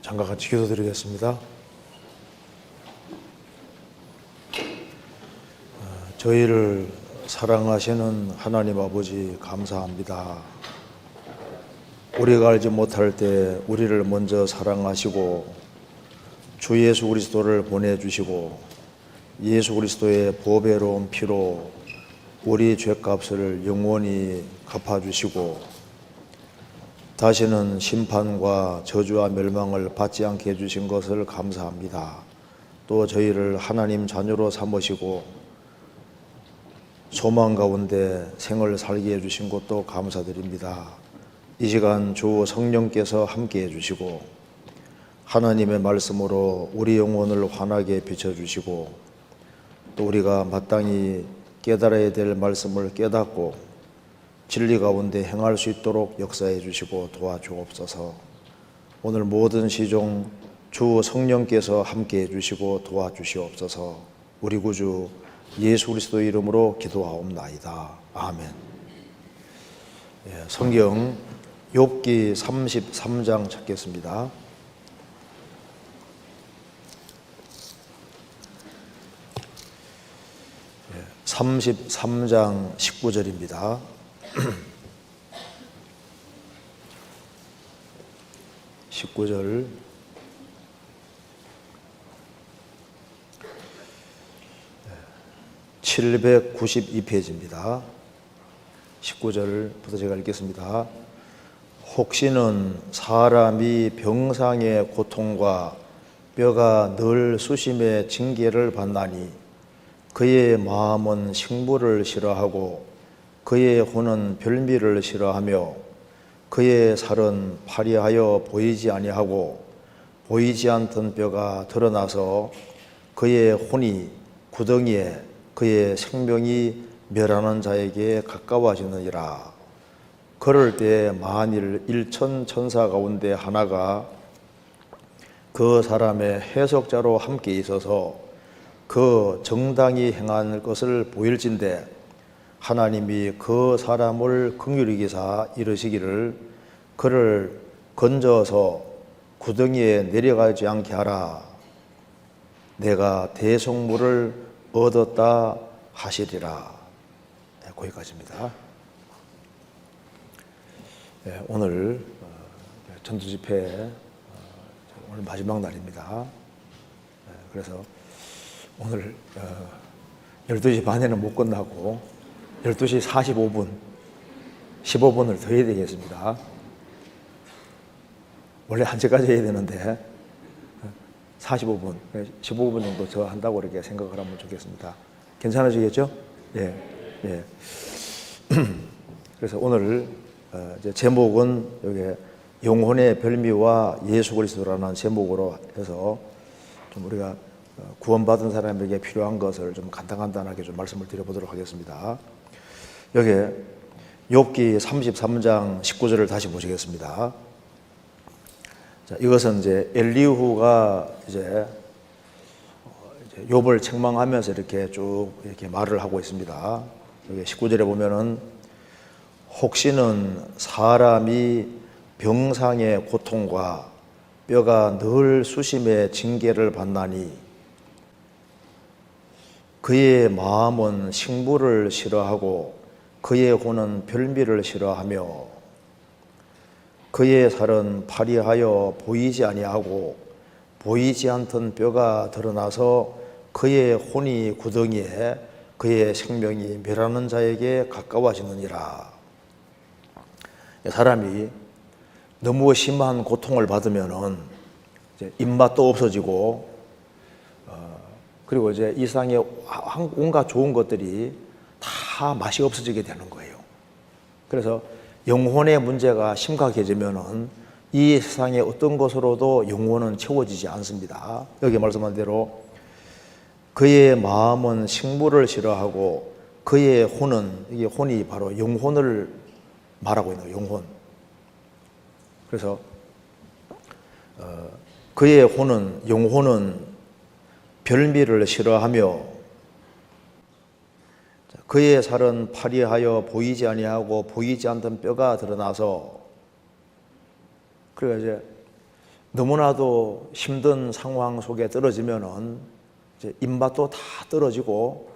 잠깐 같이 기도드리겠습니다. 저희를 사랑하시는 하나님 아버지 감사합니다. 우리가 알지 못할 때 우리를 먼저 사랑하시고 주 예수 그리스도를 보내주시고 예수 그리스도의 보배로운 피로 우리 죄값을 영원히 갚아주시고 다시는 심판과 저주와 멸망을 받지 않게 해주신 것을 감사합니다. 또 저희를 하나님 자녀로 삼으시고 소망 가운데 생을 살게 해주신 것도 감사드립니다. 이 시간 주 성령께서 함께 해주시고 하나님의 말씀으로 우리 영혼을 환하게 비춰주시고 또 우리가 마땅히 깨달아야 될 말씀을 깨닫고 진리 가운데 행할 수 있도록 역사해 주시고 도와주옵소서. 오늘 모든 시종 주 성령께서 함께 해 주시고 도와주시옵소서. 우리 구주 예수 그리스도의 이름으로 기도하옵나이다. 아멘. 성경 욥기 33장 찾겠습니다. 33장 19절입니다. 19절 (792페이지입니다) 19절부터 제가 읽겠습니다. 혹시는 사람이 병상의 고통과 뼈가 늘 수심의 징계를 받나니 그의 마음은 식물을 싫어하고 그의 혼은 별미를 싫어하며 그의 살은 파리하여 보이지 아니하고 보이지 않던 뼈가 드러나서 그의 혼이 구덩이에 그의 생명이 멸하는 자에게 가까워지느니라. 그럴 때 만일 일천 천사 가운데 하나가 그 사람의 해석자로 함께 있어서 그 정당히 행한 것을 보일진대 하나님이 그 사람을 긍휼히 여기사 이르시기를 그를 건져서 구덩이에 내려가지 않게 하라. 내가 대속물을 얻었다 하시리라. 거기까지입니다. 오늘 전도집회 오늘 마지막 날입니다. 그래서 오늘 12시 반에는 못 끝나고 12시 45분, 15분을 더 해야 되겠습니다. 원래 1시까지 해야 되는데 45분, 15분 정도 더 한다고 이렇게 생각을 하면 좋겠습니다. 괜찮으시겠죠? 예, 예. 그래서 오늘 제목은 여기 영혼의 별미와 예수 그리스도라는 제목으로 해서 좀 우리가 구원받은 사람에게 필요한 것을 좀 간단하게 좀 말씀을 드려보도록 하겠습니다. 여기 욥기 33장 19절을 다시 보시겠습니다. 자, 이것은 이제 엘리후가 이제 욥을 책망하면서 이렇게 쭉 이렇게 말을 하고 있습니다. 여기 19절에 보면은 혹시는 사람이 병상의 고통과 뼈가 늘 수심의 징계를 받나니 그의 마음은 식물을 싫어하고 그의 혼은 별미를 싫어하며 그의 살은 파리하여 보이지 아니하고 보이지 않던 뼈가 드러나서 그의 혼이 구덩이에 그의 생명이 멸하는 자에게 가까워지느니라. 사람이 너무 심한 고통을 받으면은 이제 입맛도 없어지고 그리고 이제 이 세상에 온갖 좋은 것들이 다 맛이 없어지게 되는 거예요. 그래서 영혼의 문제가 심각해지면은 이 세상의 어떤 것으로도 영혼은 채워지지 않습니다. 여기 말씀한 대로 그의 마음은 식물을 싫어하고 그의 혼은, 이게 혼이 바로 영혼을 말하고 있는 거예요. 영혼. 그래서 그의 혼은, 영혼은 별미를 싫어하며 그의 살은 파리하여 보이지 아니하고 보이지 않던 뼈가 드러나서, 그러니까 이제 너무나도 힘든 상황 속에 떨어지면은 이제 입맛도 다 떨어지고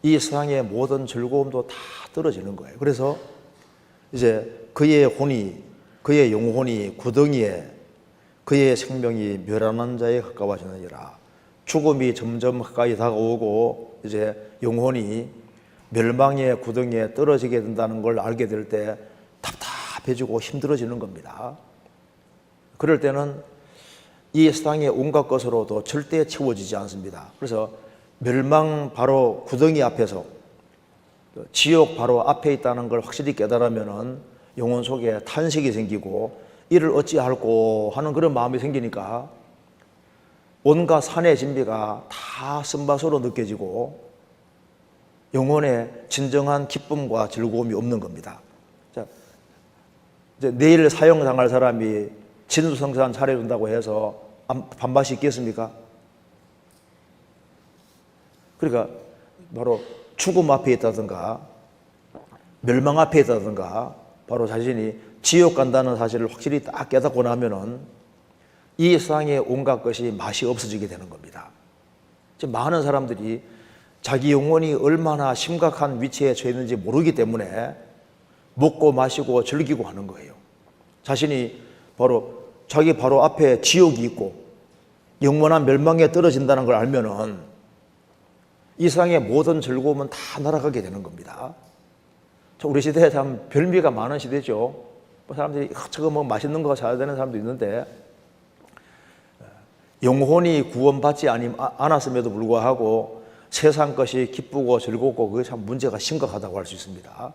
이 세상의 모든 즐거움도 다 떨어지는 거예요. 그래서 이제 그의 영혼이 구덩이에 그의 생명이 멸하는 자에 가까워지느니라. 죽음이 점점 가까이 다가오고 이제 영혼이 멸망의 구덩이에 떨어지게 된다는 걸 알게 될 때 답답해지고 힘들어지는 겁니다. 그럴 때는 이 세상의 온갖 것으로도 절대 채워지지 않습니다. 그래서 멸망 바로 구덩이 앞에서 지옥 바로 앞에 있다는 걸 확실히 깨달으면은 영혼 속에 탄식이 생기고 이를 어찌할꼬 하는 그런 마음이 생기니까 온갖 산의 진비가 다 쓴맛으로 느껴지고 영혼에 진정한 기쁨과 즐거움이 없는 겁니다. 자, 이제 내일 사형당할 사람이 진수성찬 차려준다고 해서 반맛이 있겠습니까? 그러니까 바로 죽음 앞에 있다든가 멸망 앞에 있다든가 바로 자신이 지옥 간다는 사실을 확실히 딱 깨닫고 나면은 이 세상의 온갖 것이 맛이 없어지게 되는 겁니다. 지금 많은 사람들이 자기 영혼이 얼마나 심각한 위치에 처해 있는지 모르기 때문에 먹고 마시고 즐기고 하는 거예요. 자신이 자기 바로 앞에 지옥이 있고 영원한 멸망에 떨어진다는 걸 알면은 이 세상의 모든 즐거움은 다 날아가게 되는 겁니다. 우리 시대에 참 별미가 많은 시대죠. 사람들이 저거 뭐 맛있는 거 사야 되는 사람도 있는데 영혼이 구원받지 않았음에도 불구하고 세상 것이 기쁘고 즐겁고 그게 참 문제가 심각하다고 할 수 있습니다.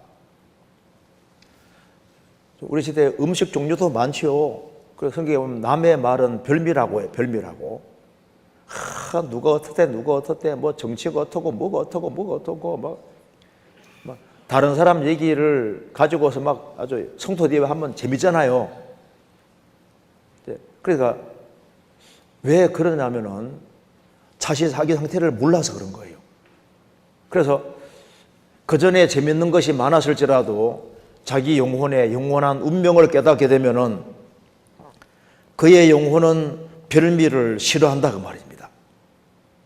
우리 시대에 음식 종류도 많지요. 그래서 성경에 보면 남의 말은 별미라고 해요. 별미라고. 누가 어떻대 뭐 정치가 어떻고 뭐가 어떻고 뭐 다른 사람 얘기를 가지고서 막 아주 성토대회 하면 재밌잖아요. 그러니까 왜 그러냐면은 자기 상태를 몰라서 그런 거예요. 그래서 그 전에 재밌는 것이 많았을지라도 자기 영혼의 영원한 운명을 깨닫게 되면은 그의 영혼은 별미를 싫어한다 그 말입니다.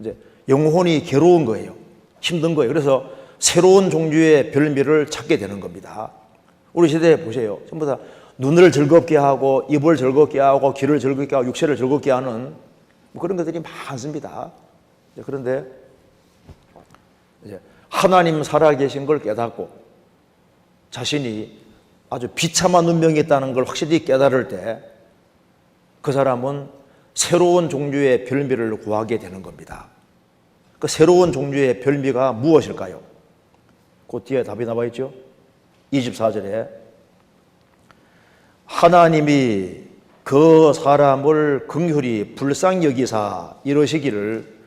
이제 영혼이 괴로운 거예요. 힘든 거예요. 그래서 새로운 종류의 별미를 찾게 되는 겁니다. 우리 시대에 보세요. 전부 다 눈을 즐겁게 하고 입을 즐겁게 하고 귀를 즐겁게 하고 육체를 즐겁게 하는 그런 것들이 많습니다. 그런데 이제 하나님 살아계신 걸 깨닫고 자신이 아주 비참한 운명이 있다는 걸 확실히 깨달을 때 그 사람은 새로운 종류의 별미를 구하게 되는 겁니다. 그 새로운 종류의 별미가 무엇일까요? 그 뒤에 답이 나와 있죠. 24절에 하나님이 그 사람을 긍휼히 불쌍히 여기사 이러시기를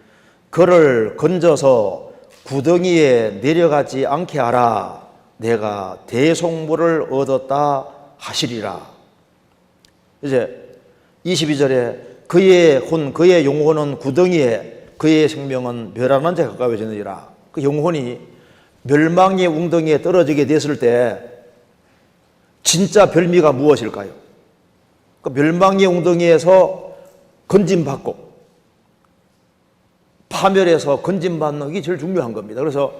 그를 건져서 구덩이에 내려가지 않게 하라. 내가 대속물을 얻었다 하시리라. 이제 22절에 그의 영혼은 구덩이에 그의 생명은 멸하는 데 가까워지느니라. 그 영혼이 멸망의 웅덩이에 떨어지게 됐을 때 진짜 별미가 무엇일까요? 그 멸망의 웅덩이에서 건짐받고 파멸해서 건짐받는 게 제일 중요한 겁니다. 그래서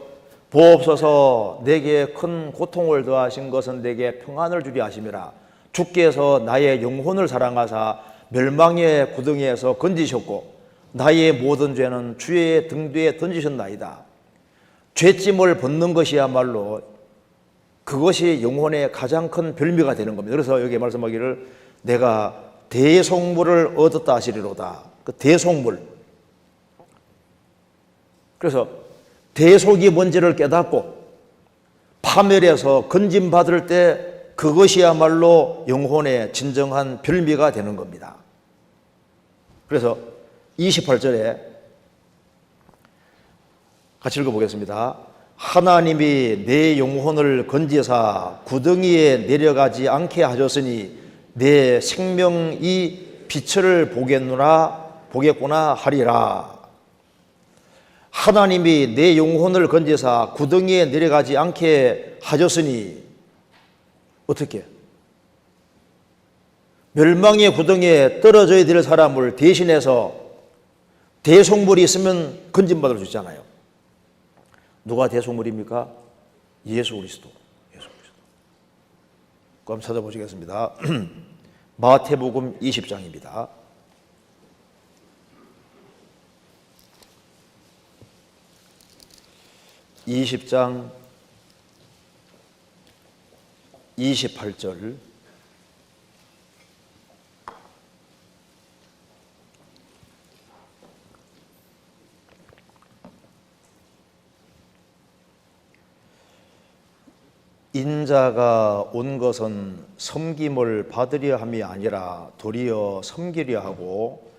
보옵소서 내게 큰 고통을 더하신 것은 내게 평안을 주리 하심이라. 주께서 나의 영혼을 사랑하사 멸망의 구덩이에서 건지셨고 나의 모든 죄는 주의 등 뒤에 던지셨나이다. 죄짐을 벗는 것이야말로 그것이 영혼의 가장 큰 별미가 되는 겁니다. 그래서 여기 말씀하기를 내가 대속물을 얻었다 하시리로다. 그 대속물. 그래서 대속이 뭔지를 깨닫고 파멸해서 건짐받을 때 그것이야말로 영혼의 진정한 별미가 되는 겁니다. 그래서 28절에 같이 읽어보겠습니다. 하나님이 내 영혼을 건지사 구덩이에 내려가지 않게 하셨으니 내 생명이 빛을 보겠구나 하리라. 하나님이 내 영혼을 건지사 구덩이에 내려가지 않게 하셨으니 어떻게? 멸망의 구덩이에 떨어져야 될 사람을 대신해서 대속물이 있으면 건진받을 수 있잖아요. 누가 대속물입니까? 예수 그리스도. 예수 그리스도. 그럼 찾아보시겠습니다. 마태복음 20장입니다. 20장 28절. 인자가 온 것은 섬김을 받으려 함이 아니라 도리어 섬기려 하고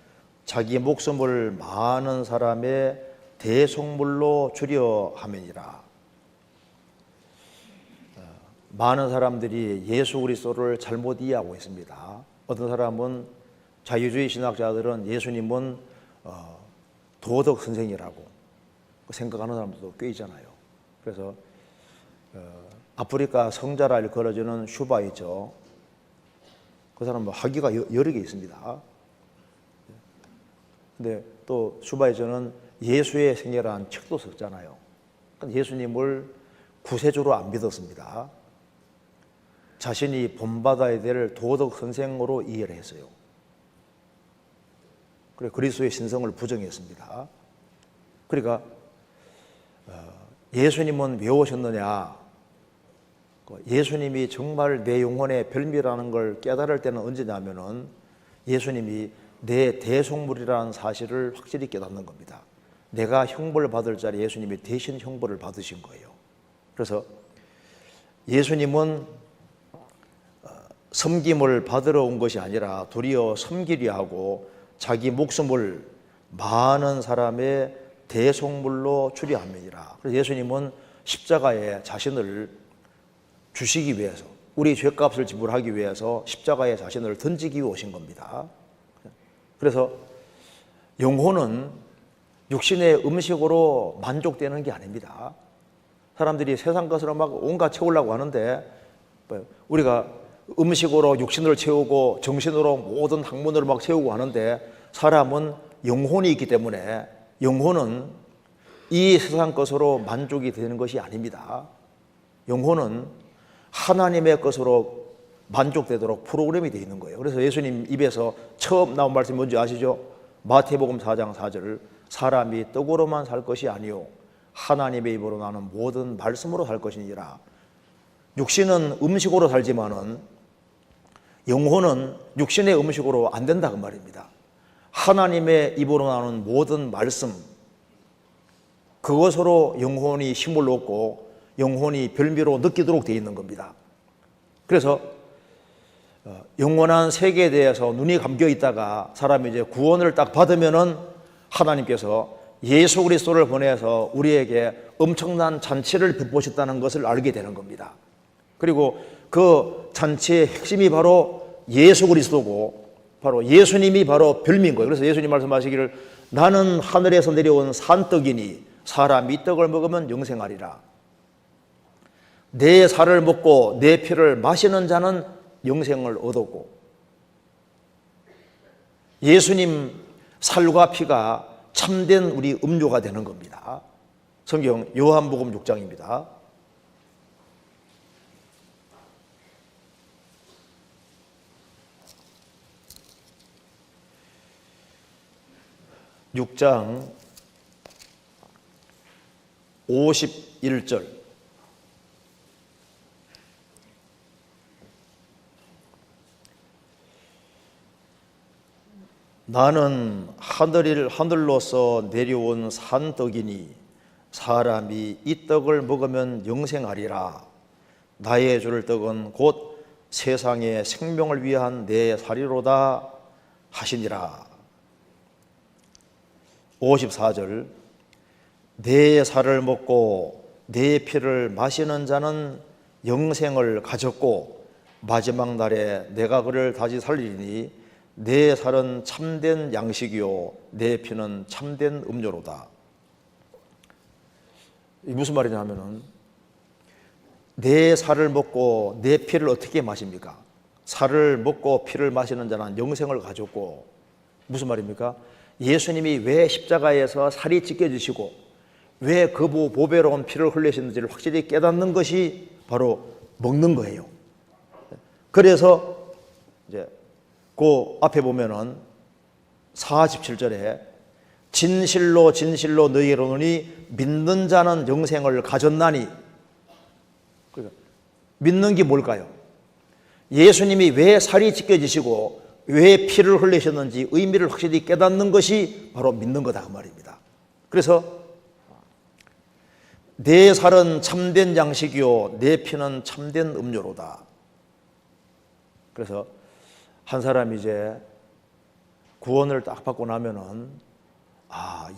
자기 목숨을 많은 사람의 대속물로 주려 함이니라. 많은 사람들이 예수 그리스도를 잘못 이해하고 있습니다. 어떤 사람은, 자유주의 신학자들은 예수님은 도덕 선생이라고 생각하는 사람들도 꽤 있잖아요. 그래서 아프리카 성자라 일컬어지는 슈바 있죠. 그 사람은 학위가 여러 개 있습니다. 근데 또 슈바이저는 예수의 생애라는 책도 썼잖아요. 예수님을 구세주로 안 믿었습니다. 자신이 본받아야 될 도덕 선생으로 이해를 했어요. 그래 그리스도의 신성을 부정했습니다. 그러니까 예수님은 왜 오셨느냐? 예수님이 정말 내 영혼의 별미라는 걸 깨달을 때는 언제냐면은 예수님이 내 대속물이라는 사실을 확실히 깨닫는 겁니다. 내가 형벌을 받을 자리 예수님이 대신 형벌을 받으신 거예요. 그래서 예수님은 섬김을 받으러 온 것이 아니라 도리어 섬기려 하고 자기 목숨을 많은 사람의 대속물로 주려 함이니라. 그래서 예수님은 십자가에 자신을 주시기 위해서, 우리 죄값을 지불하기 위해서 십자가에 자신을 던지기 위해 오신 겁니다. 그래서 영혼은 육신의 음식으로 만족되는 게 아닙니다. 사람들이 세상 것으로 막 온갖 채우려고 하는데, 우리가 음식으로 육신을 채우고 정신으로 모든 학문으로 막 채우고 하는데, 사람은 영혼이 있기 때문에 영혼은 이 세상 것으로 만족이 되는 것이 아닙니다. 영혼은 하나님의 것으로 만족되도록 프로그램이 되어 있는 거예요. 그래서 예수님 입에서 처음 나온 말씀이 뭔지 아시죠? 마태복음 4장 4절. 사람이 떡으로만 살 것이 아니요 하나님의 입으로 나는 모든 말씀으로 살 것이니라. 육신은 음식으로 살지만은 영혼은 육신의 음식으로 안 된다 그 말입니다. 하나님의 입으로 나오는 모든 말씀, 그것으로 영혼이 힘을 얻고 영혼이 별미로 느끼도록 되어 있는 겁니다. 그래서 영원한 세계에 대해서 눈이 감겨 있다가 사람이 이제 구원을 딱 받으면은 하나님께서 예수 그리스도를 보내서 우리에게 엄청난 잔치를 베푸셨다는 것을 알게 되는 겁니다. 그리고 그 잔치의 핵심이 바로 예수 그리스도고, 바로 예수님이 바로 별미인 거예요. 그래서 예수님 말씀하시기를 나는 하늘에서 내려온 산떡이니 사람이 이 떡을 먹으면 영생하리라. 내 살을 먹고 내 피를 마시는 자는 영생을 얻었고, 예수님 살과 피가 참된 우리 음료가 되는 겁니다. 성경 요한복음 6장입니다. (6장) 51절. 나는 하늘로서 내려온 산떡이니 사람이 이 떡을 먹으면 영생하리라. 나의 줄 떡은 곧 세상의 생명을 위한 내 살이로다 하시니라. 54절. 내 살을 먹고 내 피를 마시는 자는 영생을 가졌고 마지막 날에 내가 그를 다시 살리리니 내 살은 참된 양식이요 내 피는 참된 음료로다. 이게 무슨 말이냐 하면은 내 살을 먹고 내 피를 어떻게 마십니까? 살을 먹고 피를 마시는 자는 영생을 가졌고, 무슨 말입니까? 예수님이 왜 십자가에서 살이 찢겨지시고 왜 그 보배로운 피를 흘리셨는지를 확실히 깨닫는 것이 바로 먹는 거예요. 그래서 이제 그 앞에 보면은 47절에 진실로 진실로 너희에게 이르노니 믿는 자는 영생을 가졌나니. 그러니까 믿는 게 뭘까요? 예수님이 왜 살이 찢겨지시고 왜 피를 흘리셨는지 의미를 확실히 깨닫는 것이 바로 믿는 거다 그 말입니다. 그래서 내 살은 참된 양식이요 내 피는 참된 음료로다. 그래서 한 사람이 이제 구원을 딱 받고 나면은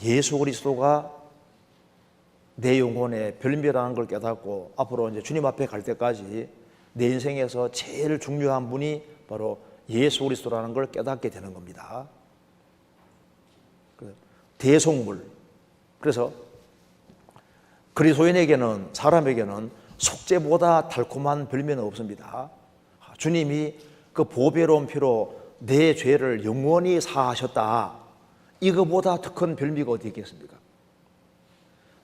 예수 그리스도가 내 영혼의 별미라는 걸 깨닫고 앞으로 이제 주님 앞에 갈 때까지 내 인생에서 제일 중요한 분이 바로 예수 그리스도라는 걸 깨닫게 되는 겁니다. 대속물. 그래서 그리스도인에게는, 사람에게는 속죄보다 달콤한 별미는 없습니다. 주님이 그 보배로운 피로 내 죄를 영원히 사하셨다. 이거보다 더 큰 별미가 어디 있겠습니까?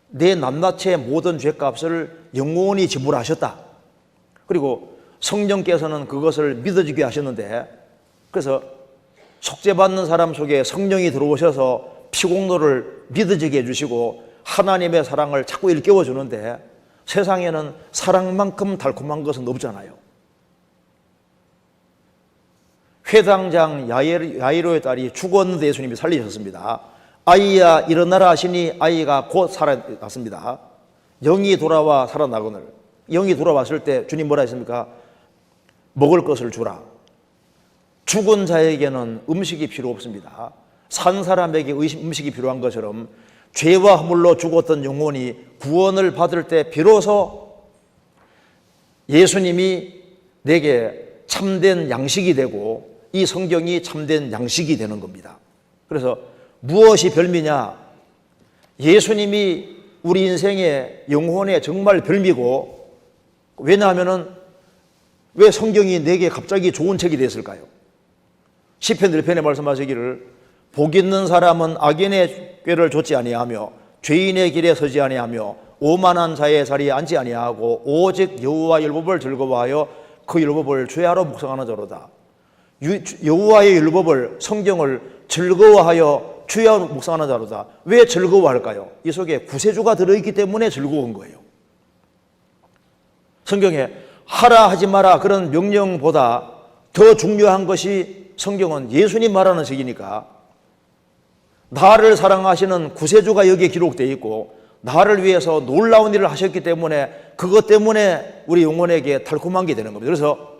내 낱낱의 모든 죄값을 영원히 지불하셨다. 그리고 성령께서는 그것을 믿어지게 하셨는데, 그래서 속죄받는 사람 속에 성령이 들어오셔서 피공로를 믿어지게 해주시고 하나님의 사랑을 자꾸 일깨워 주는데, 세상에는 사랑만큼 달콤한 것은 없잖아요. 회당장 야이로의 딸이 죽었는데 예수님이 살리셨습니다. 아이야 일어나라 하시니 아이가 곧 살아났습니다. 영이 돌아와 살아나거늘. 영이 돌아왔을 때 주님 뭐라 했습니까? 먹을 것을 주라. 죽은 자에게는 음식이 필요 없습니다. 산 사람에게 음식이 필요한 것처럼 죄와 허물로 죽었던 영혼이 구원을 받을 때 비로소 예수님이 내게 참된 양식이 되고 이 성경이 참된 양식이 되는 겁니다. 그래서 무엇이 별미냐? 예수님이 우리 인생의 영혼의 정말 별미고, 왜냐하면은 왜 성경이 내게 갑자기 좋은 책이 됐을까요? 시편 1편에 말씀하시기를 복 있는 사람은 악인의 꾀를 좇지 아니하며 죄인의 길에 서지 아니하며 오만한 자의 자리에 앉지 아니하고 오직 여호와의 율법을 즐거워하여 그 율법을 죄하러 묵상하는 자로다. 여호와의 율법을, 성경을 즐거워하여 주여 묵상하는 자로다. 왜 즐거워할까요? 이 속에 구세주가 들어있기 때문에 즐거운 거예요. 성경에 하라 하지 마라 그런 명령보다 더 중요한 것이 성경은 예수님 말하는 책이니까, 나를 사랑하시는 구세주가 여기에 기록되어 있고 나를 위해서 놀라운 일을 하셨기 때문에 그것 때문에 우리 영혼에게 달콤한 게 되는 겁니다. 그래서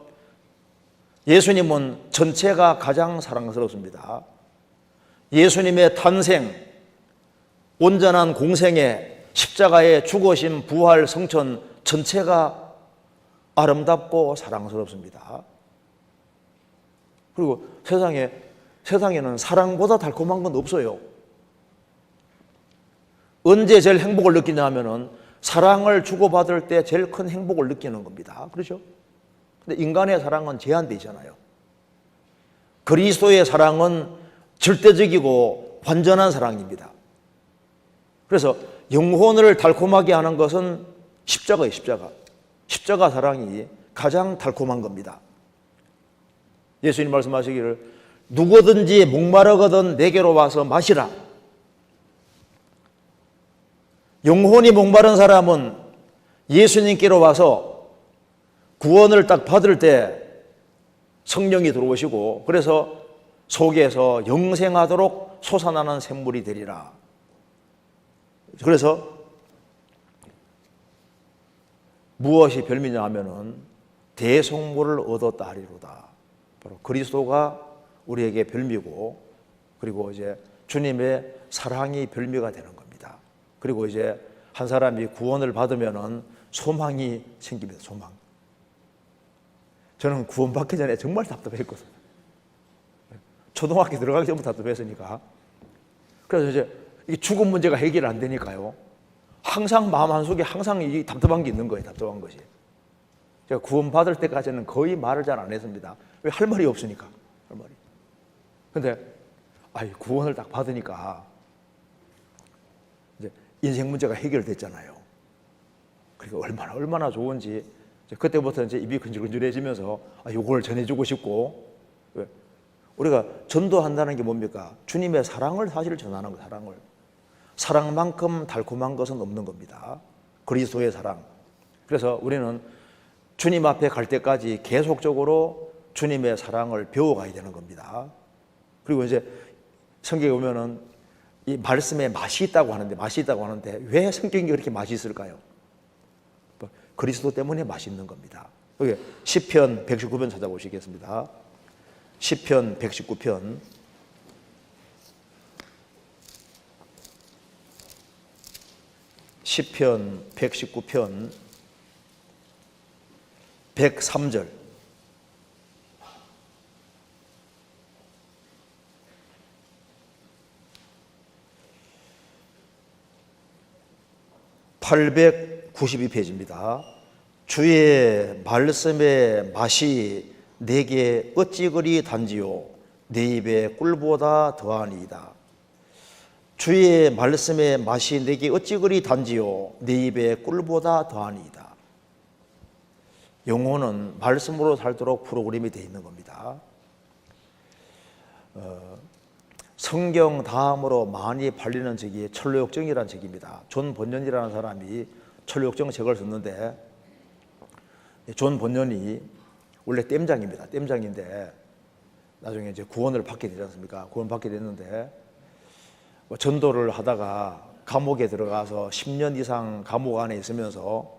예수님은 전체가 가장 사랑스럽습니다. 예수님의 탄생, 온전한 공생애, 십자가의 죽으심, 부활, 성천 전체가 아름답고 사랑스럽습니다. 그리고 세상에는 사랑보다 달콤한 건 없어요. 언제 제일 행복을 느끼냐 하면은 사랑을 주고받을 때 제일 큰 행복을 느끼는 겁니다. 그렇죠? 근데 인간의 사랑은 제한되어 있잖아요. 그리스도의 사랑은 절대적이고 완전한 사랑입니다. 그래서 영혼을 달콤하게 하는 것은 십자가예요, 십자가. 십자가 사랑이 가장 달콤한 겁니다. 예수님 말씀하시기를 누구든지 목마르거든 내게로 와서 마시라. 영혼이 목마른 사람은 예수님께로 와서 구원을 딱 받을 때 성령이 들어오시고, 그래서 속에서 영생하도록 솟아나는 샘물이 되리라. 그래서 무엇이 별미냐 하면은 대속물을 얻었다 하리로다. 바로 그리스도가 우리에게 별미고, 그리고 이제 주님의 사랑이 별미가 되는 겁니다. 그리고 이제 한 사람이 구원을 받으면은 소망이 생깁니다. 소망. 저는 구원받기 전에 정말 답답했거든요. 초등학교 들어가기 전부터 답답했으니까. 그래서 이제 이 죽음 문제가 해결 안 되니까요. 항상 마음 한속에 항상 이 답답한 게 있는 거예요. 답답한 것이. 제가 구원받을 때까지는 거의 말을 잘 안 했습니다. 왜? 할 말이 없으니까. 할 말이. 근데 구원을 딱 받으니까 이제 인생 문제가 해결됐잖아요. 그러니까 얼마나 좋은지 그때부터 이제 입이 근질근질해지면서 요걸 전해주고 싶고. 왜? 우리가 전도한다는 게 뭡니까? 주님의 사랑을 사실 전하는 거. 사랑만큼 달콤한 것은 없는 겁니다. 그리스도의 사랑. 그래서 우리는 주님 앞에 갈 때까지 계속적으로 주님의 사랑을 배워가야 되는 겁니다. 그리고 이제 성경에 보면은 이 말씀에 맛이 있다고 하는데 왜 성경이 그렇게 맛이 있을까요? 그리스도 때문에 맛이 있는 겁니다. 여기 시편 119편 찾아보시겠습니다. 시편 119편. 시편 119편 103절. (892페이지입니다) 주의 말씀의 맛이 내게 어찌 그리 단지요 내 입에 꿀보다 더하니이다. 주의 말씀의 맛이 내게 어찌 그리 단지요 내 입에 꿀보다 더하니이다. 영혼은 말씀으로 살도록 프로그램이 되어 있는 겁니다. 성경 다음으로 많이 팔리는 책이 천로역정이라는 책입니다. 존 번연이라는 사람이 천로역정 책을 썼는데, 존 번연이 원래 땜장입니다. 땜장인데 나중에 이제 구원을 받게 되지 않습니까? 구원 받게 됐는데 전도를 하다가 감옥에 들어가서 10년 이상 감옥 안에 있으면서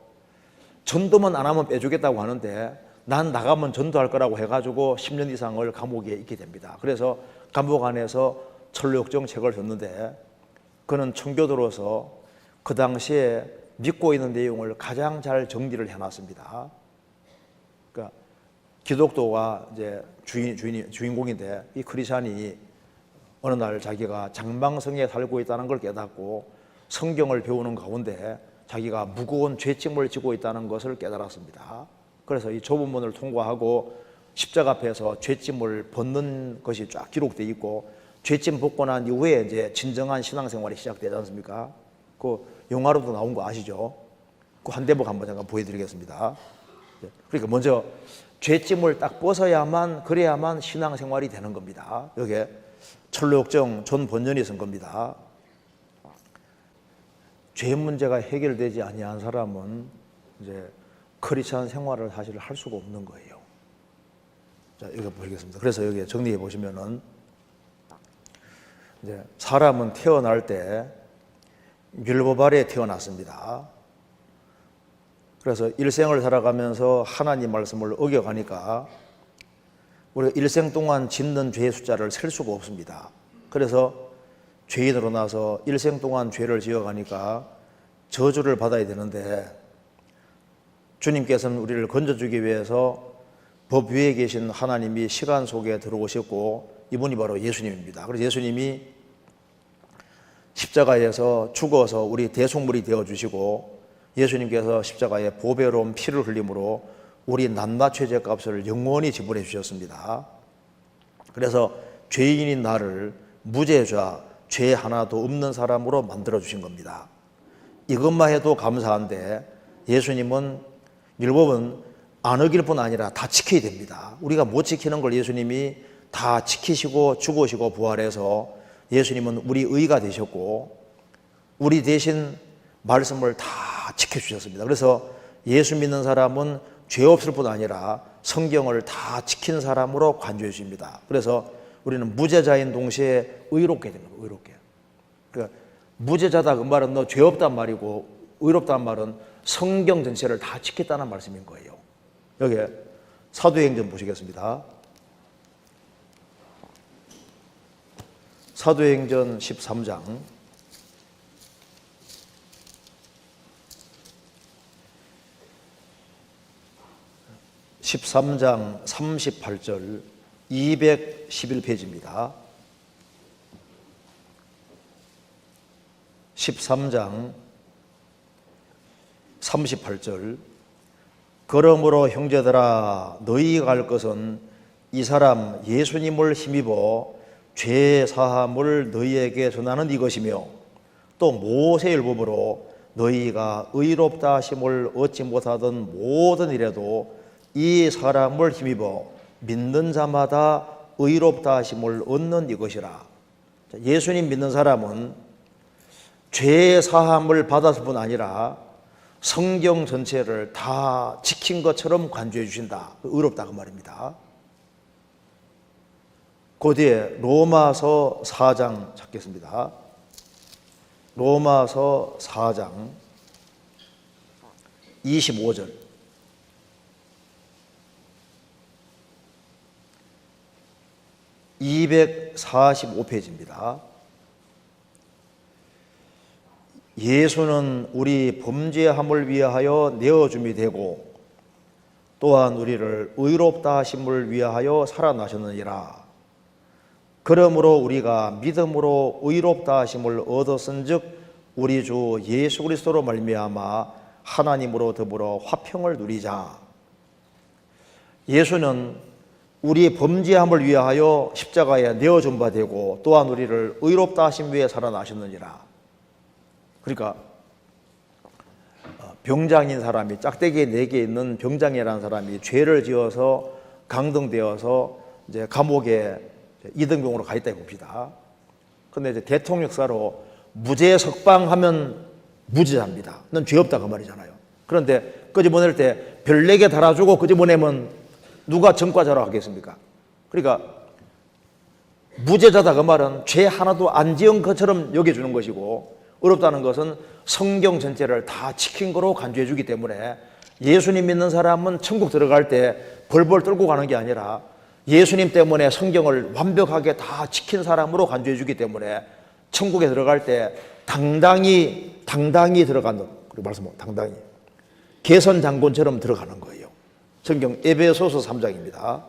전도만 안 하면 빼주겠다고 하는데 난 나가면 전도할 거라고 해가지고 10년 이상을 감옥에 있게 됩니다. 그래서 감옥 안에서 천로역정 책을 썼는데, 그는 청교도로서 그 당시에 믿고 있는 내용을 가장 잘 정리를 해놨습니다. 그러니까 기독교가 이제 주인공인데, 이 크리스찬이 어느 날 자기가 장망성에 살고 있다는 걸 깨닫고 성경을 배우는 가운데 자기가 무거운 죄짐을 지고 있다는 것을 깨달았습니다. 그래서 이 좁은 문을 통과하고 십자가 앞에서 죄짐을 벗는 것이 쫙 기록되어 있고, 죄짐 벗고 난 이후에 이제 진정한 신앙생활이 시작되지 않습니까? 그 영화로도 나온 거 아시죠? 그 한 대목 한번 잠깐 보여드리겠습니다. 그러니까 먼저 죄짐을 딱 벗어야만, 그래야만 신앙생활이 되는 겁니다. 여기에 천로역정 존 번연이 쓴 겁니다. 죄 문제가 해결되지 아니한 사람은 이제 크리스찬 생활을 사실 할 수가 없는 거예요. 자, 이거 보시겠습니다. 그래서 여기 정리해 보시면은, 이제 사람은 태어날 때 율법아래 태어났습니다. 그래서 일생을 살아가면서 하나님 말씀을 어겨가니까 우리가 일생 동안 짓는 죄의 숫자를 셀 수가 없습니다. 그래서 죄인으로 나서 일생 동안 죄를 지어가니까 저주를 받아야 되는데, 주님께서는 우리를 건져주기 위해서 법 위에 계신 하나님이 시간 속에 들어오셨고, 이분이 바로 예수님입니다. 그래서 예수님이 십자가에서 죽어서 우리 대속물이 되어주시고, 예수님께서 십자가에 보배로운 피를 흘림으로 우리 낱낱 죄값을 영원히 지불해 주셨습니다. 그래서 죄인인 나를 무죄자, 죄 하나도 없는 사람으로 만들어 주신 겁니다. 이것만 해도 감사한데, 예수님은 율법은 안 어길 뿐 아니라 다 지켜야 됩니다. 우리가 못 지키는 걸 예수님이 다 지키시고 죽으시고 부활해서 예수님은 우리 의가 되셨고, 우리 대신 말씀을 다 지켜주셨습니다. 그래서 예수 믿는 사람은 죄 없을 뿐 아니라 성경을 다 지킨 사람으로 간주해 주십니다. 그래서 우리는 무죄자인 동시에 의롭게 됩니다. 의롭게. 그러니까 무죄자다 그 말은 너 죄 없단 말이고, 의롭다는 말은 성경 전체를 다 지켰다는 말씀인 거예요. 여기 사도행전 보시겠습니다. 사도행전 13장 13장 38절 211페이지입니다. 13장 38절 그러므로 형제들아 너희가 할 것은 이 사람 예수님을 힘입어 죄 사함을 너희에게 전하는 이것이며 또 모세율법으로 너희가 의롭다 하심을 얻지 못하던 모든 일에도 이 사람을 힘입어 믿는 자마다 의롭다 하심을 얻는 이것이라. 예수님 믿는 사람은 죄 사함을 받았을 뿐 아니라 성경 전체를 다 지킨 것처럼 간주해 주신다. 의롭다 그 말입니다. 그 뒤에 로마서 4장 찾겠습니다. 로마서 4장 25절. 245페이지입니다. 예수는 우리 범죄함을 위하여 내어줌이 되고 또한 우리를 의롭다 하심을 위하여 살아나셨느니라. 그러므로 우리가 믿음으로 의롭다 하심을 얻었은즉 우리 주 예수 그리스도로 말미암아 하나님으로 더불어 화평을 누리자. 예수는 우리 범죄함을 위하여 십자가에 내어준 바 되고 또한 우리를 의롭다 하심 위에 살아나셨느니라. 그러니까 병장인 사람이, 짝대기 4개 있는 병장이라는 사람이 죄를 지어서 강등되어서 이제 감옥에 2등병으로 가 있다 봅시다. 그런데 이제 대통령 역사로 무죄 석방하면 무죄자입니다. 넌 죄 없다 그 말이잖아요. 그런데 끄집어낼 때 별 4개 달아주고 끄집어내면 누가 전과자라고 하겠습니까? 그러니까 무죄자다 그 말은 죄 하나도 안 지은 것처럼 여겨주는 것이고, 어렵다는 것은 성경 전체를 다 지킨 거로 간주해 주기 때문에 예수님 믿는 사람은 천국 들어갈 때 벌벌 떨고 가는 게 아니라 예수님 때문에 성경을 완벽하게 다 지킨 사람으로 간주해 주기 때문에 천국에 들어갈 때 당당히 들어간다. 그리고 말씀 당당히 개선 장군처럼 들어가는 거예요. 성경 에베소서 3장입니다.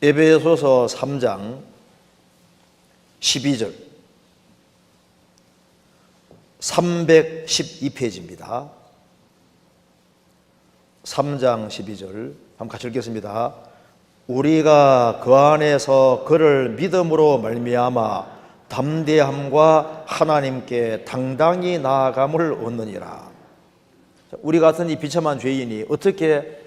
에베소서 3장 12절 312페이지입니다. 3장 12절 한번 같이 읽겠습니다. 우리가 그 안에서 그를 믿음으로 말미암아 담대함과 하나님께 당당히 나아감을 얻느니라. 우리 같은 이 비참한 죄인이 어떻게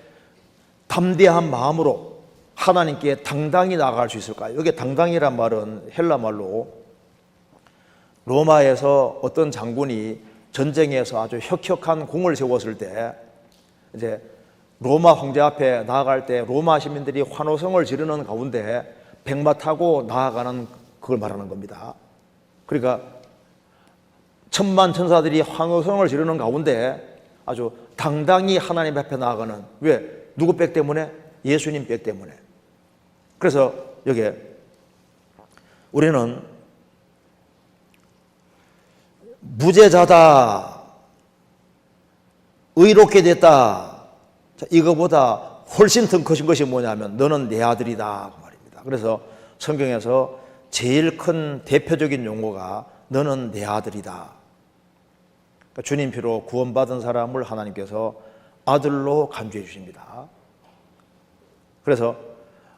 담대한 마음으로 하나님께 당당히 나아갈 수 있을까요? 여기 당당이란 말은 헬라 말로 로마에서 어떤 장군이 전쟁에서 아주 혁혁한 공을 세웠을 때 이제 로마 황제 앞에 나아갈 때 로마 시민들이 환호성을 지르는 가운데 백마 타고 나아가는 그걸 말하는 겁니다. 그러니까 천만 천사들이 환호성을 지르는 가운데 아주 당당히 하나님 앞에 나아가는, 왜? 누구 백 때문에? 예수님 백 때문에. 그래서 여기에 우리는 무죄자다, 의롭게 됐다. 자, 이거보다 훨씬 더 크신 것이 뭐냐면 너는 내 아들이다 그 말입니다. 그래서 성경에서 제일 큰 대표적인 용어가 너는 내 아들이다. 그러니까 주님 피로 구원받은 사람을 하나님께서 아들로 간주해 주십니다. 그래서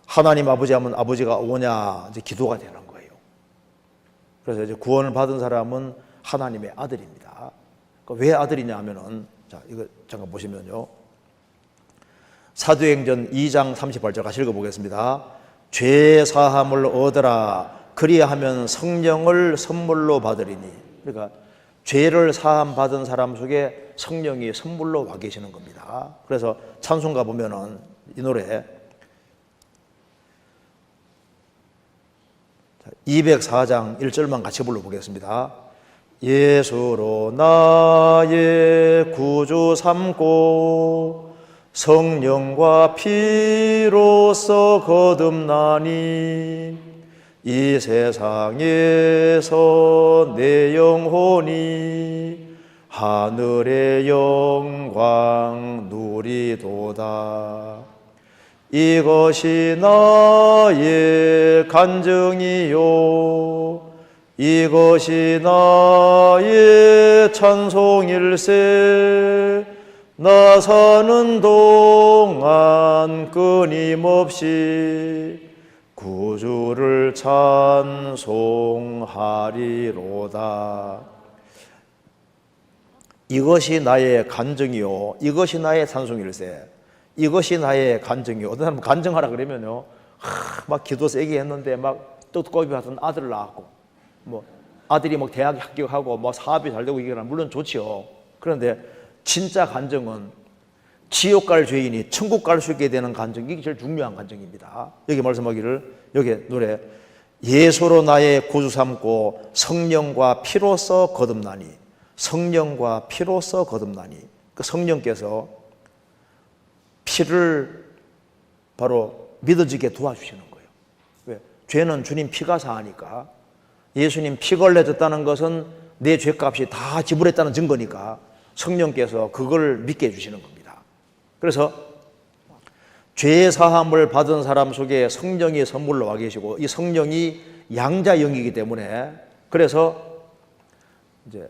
하나님 아버지 하면 아버지가 오냐 이제 기도가 되는 거예요. 그래서 이제 구원을 받은 사람은 하나님의 아들입니다. 그러니까 왜 아들이냐 하면은, 자, 이거 잠깐 보시면요. 사도행전 2장 38절 같이 읽어보겠습니다. 죄 사함을 얻으라 그리하면 성령을 선물로 받으리니. 그러니까 죄를 사함 받은 사람 속에 성령이 선물로 와 계시는 겁니다. 그래서 찬송가 보면은 이 노래 204장 1절만 같이 불러보겠습니다. 예수로 나의 구주 삼고 성령과 피로써 거듭나니 이 세상에서 내 영혼이 하늘의 영광 누리도다. 이것이 나의 간증이요 이것이 나의 찬송일세. 나 사는 동안 끊임없이 구주를 찬송하리로다. 이것이 나의 간증이요, 이것이 나의 찬송일세. 이것이 나의 간증이요. 어떤 사람은 간증하라 그러면요, 막 기도 세게 했는데 막 떡고비 같은 아들을 낳았고, 뭐 아들이 막 대학 합격하고 뭐 사업이 잘 되고, 이게 물론 좋지요. 그런데 진짜 간증은 지옥 갈 죄인이 천국 갈 수 있게 되는 간증, 이게 제일 중요한 간증입니다. 여기 말씀하기를, 여기 노래, 예수로 나의 구주 삼고 성령과 피로써 거듭나니. 성령과 피로써 거듭나니. 그 성령께서 피를 바로 믿어지게 도와주시는 거예요. 왜? 죄는 주님 피가 사하니까. 예수님 피 걸려졌다는 것은 내 죄값이 다 지불했다는 증거니까 성령께서 그걸 믿게 해주시는 겁니다. 그래서 죄 사함을 받은 사람 속에 성령이 선물로 와 계시고, 이 성령이 양자 영이기 때문에, 그래서 이제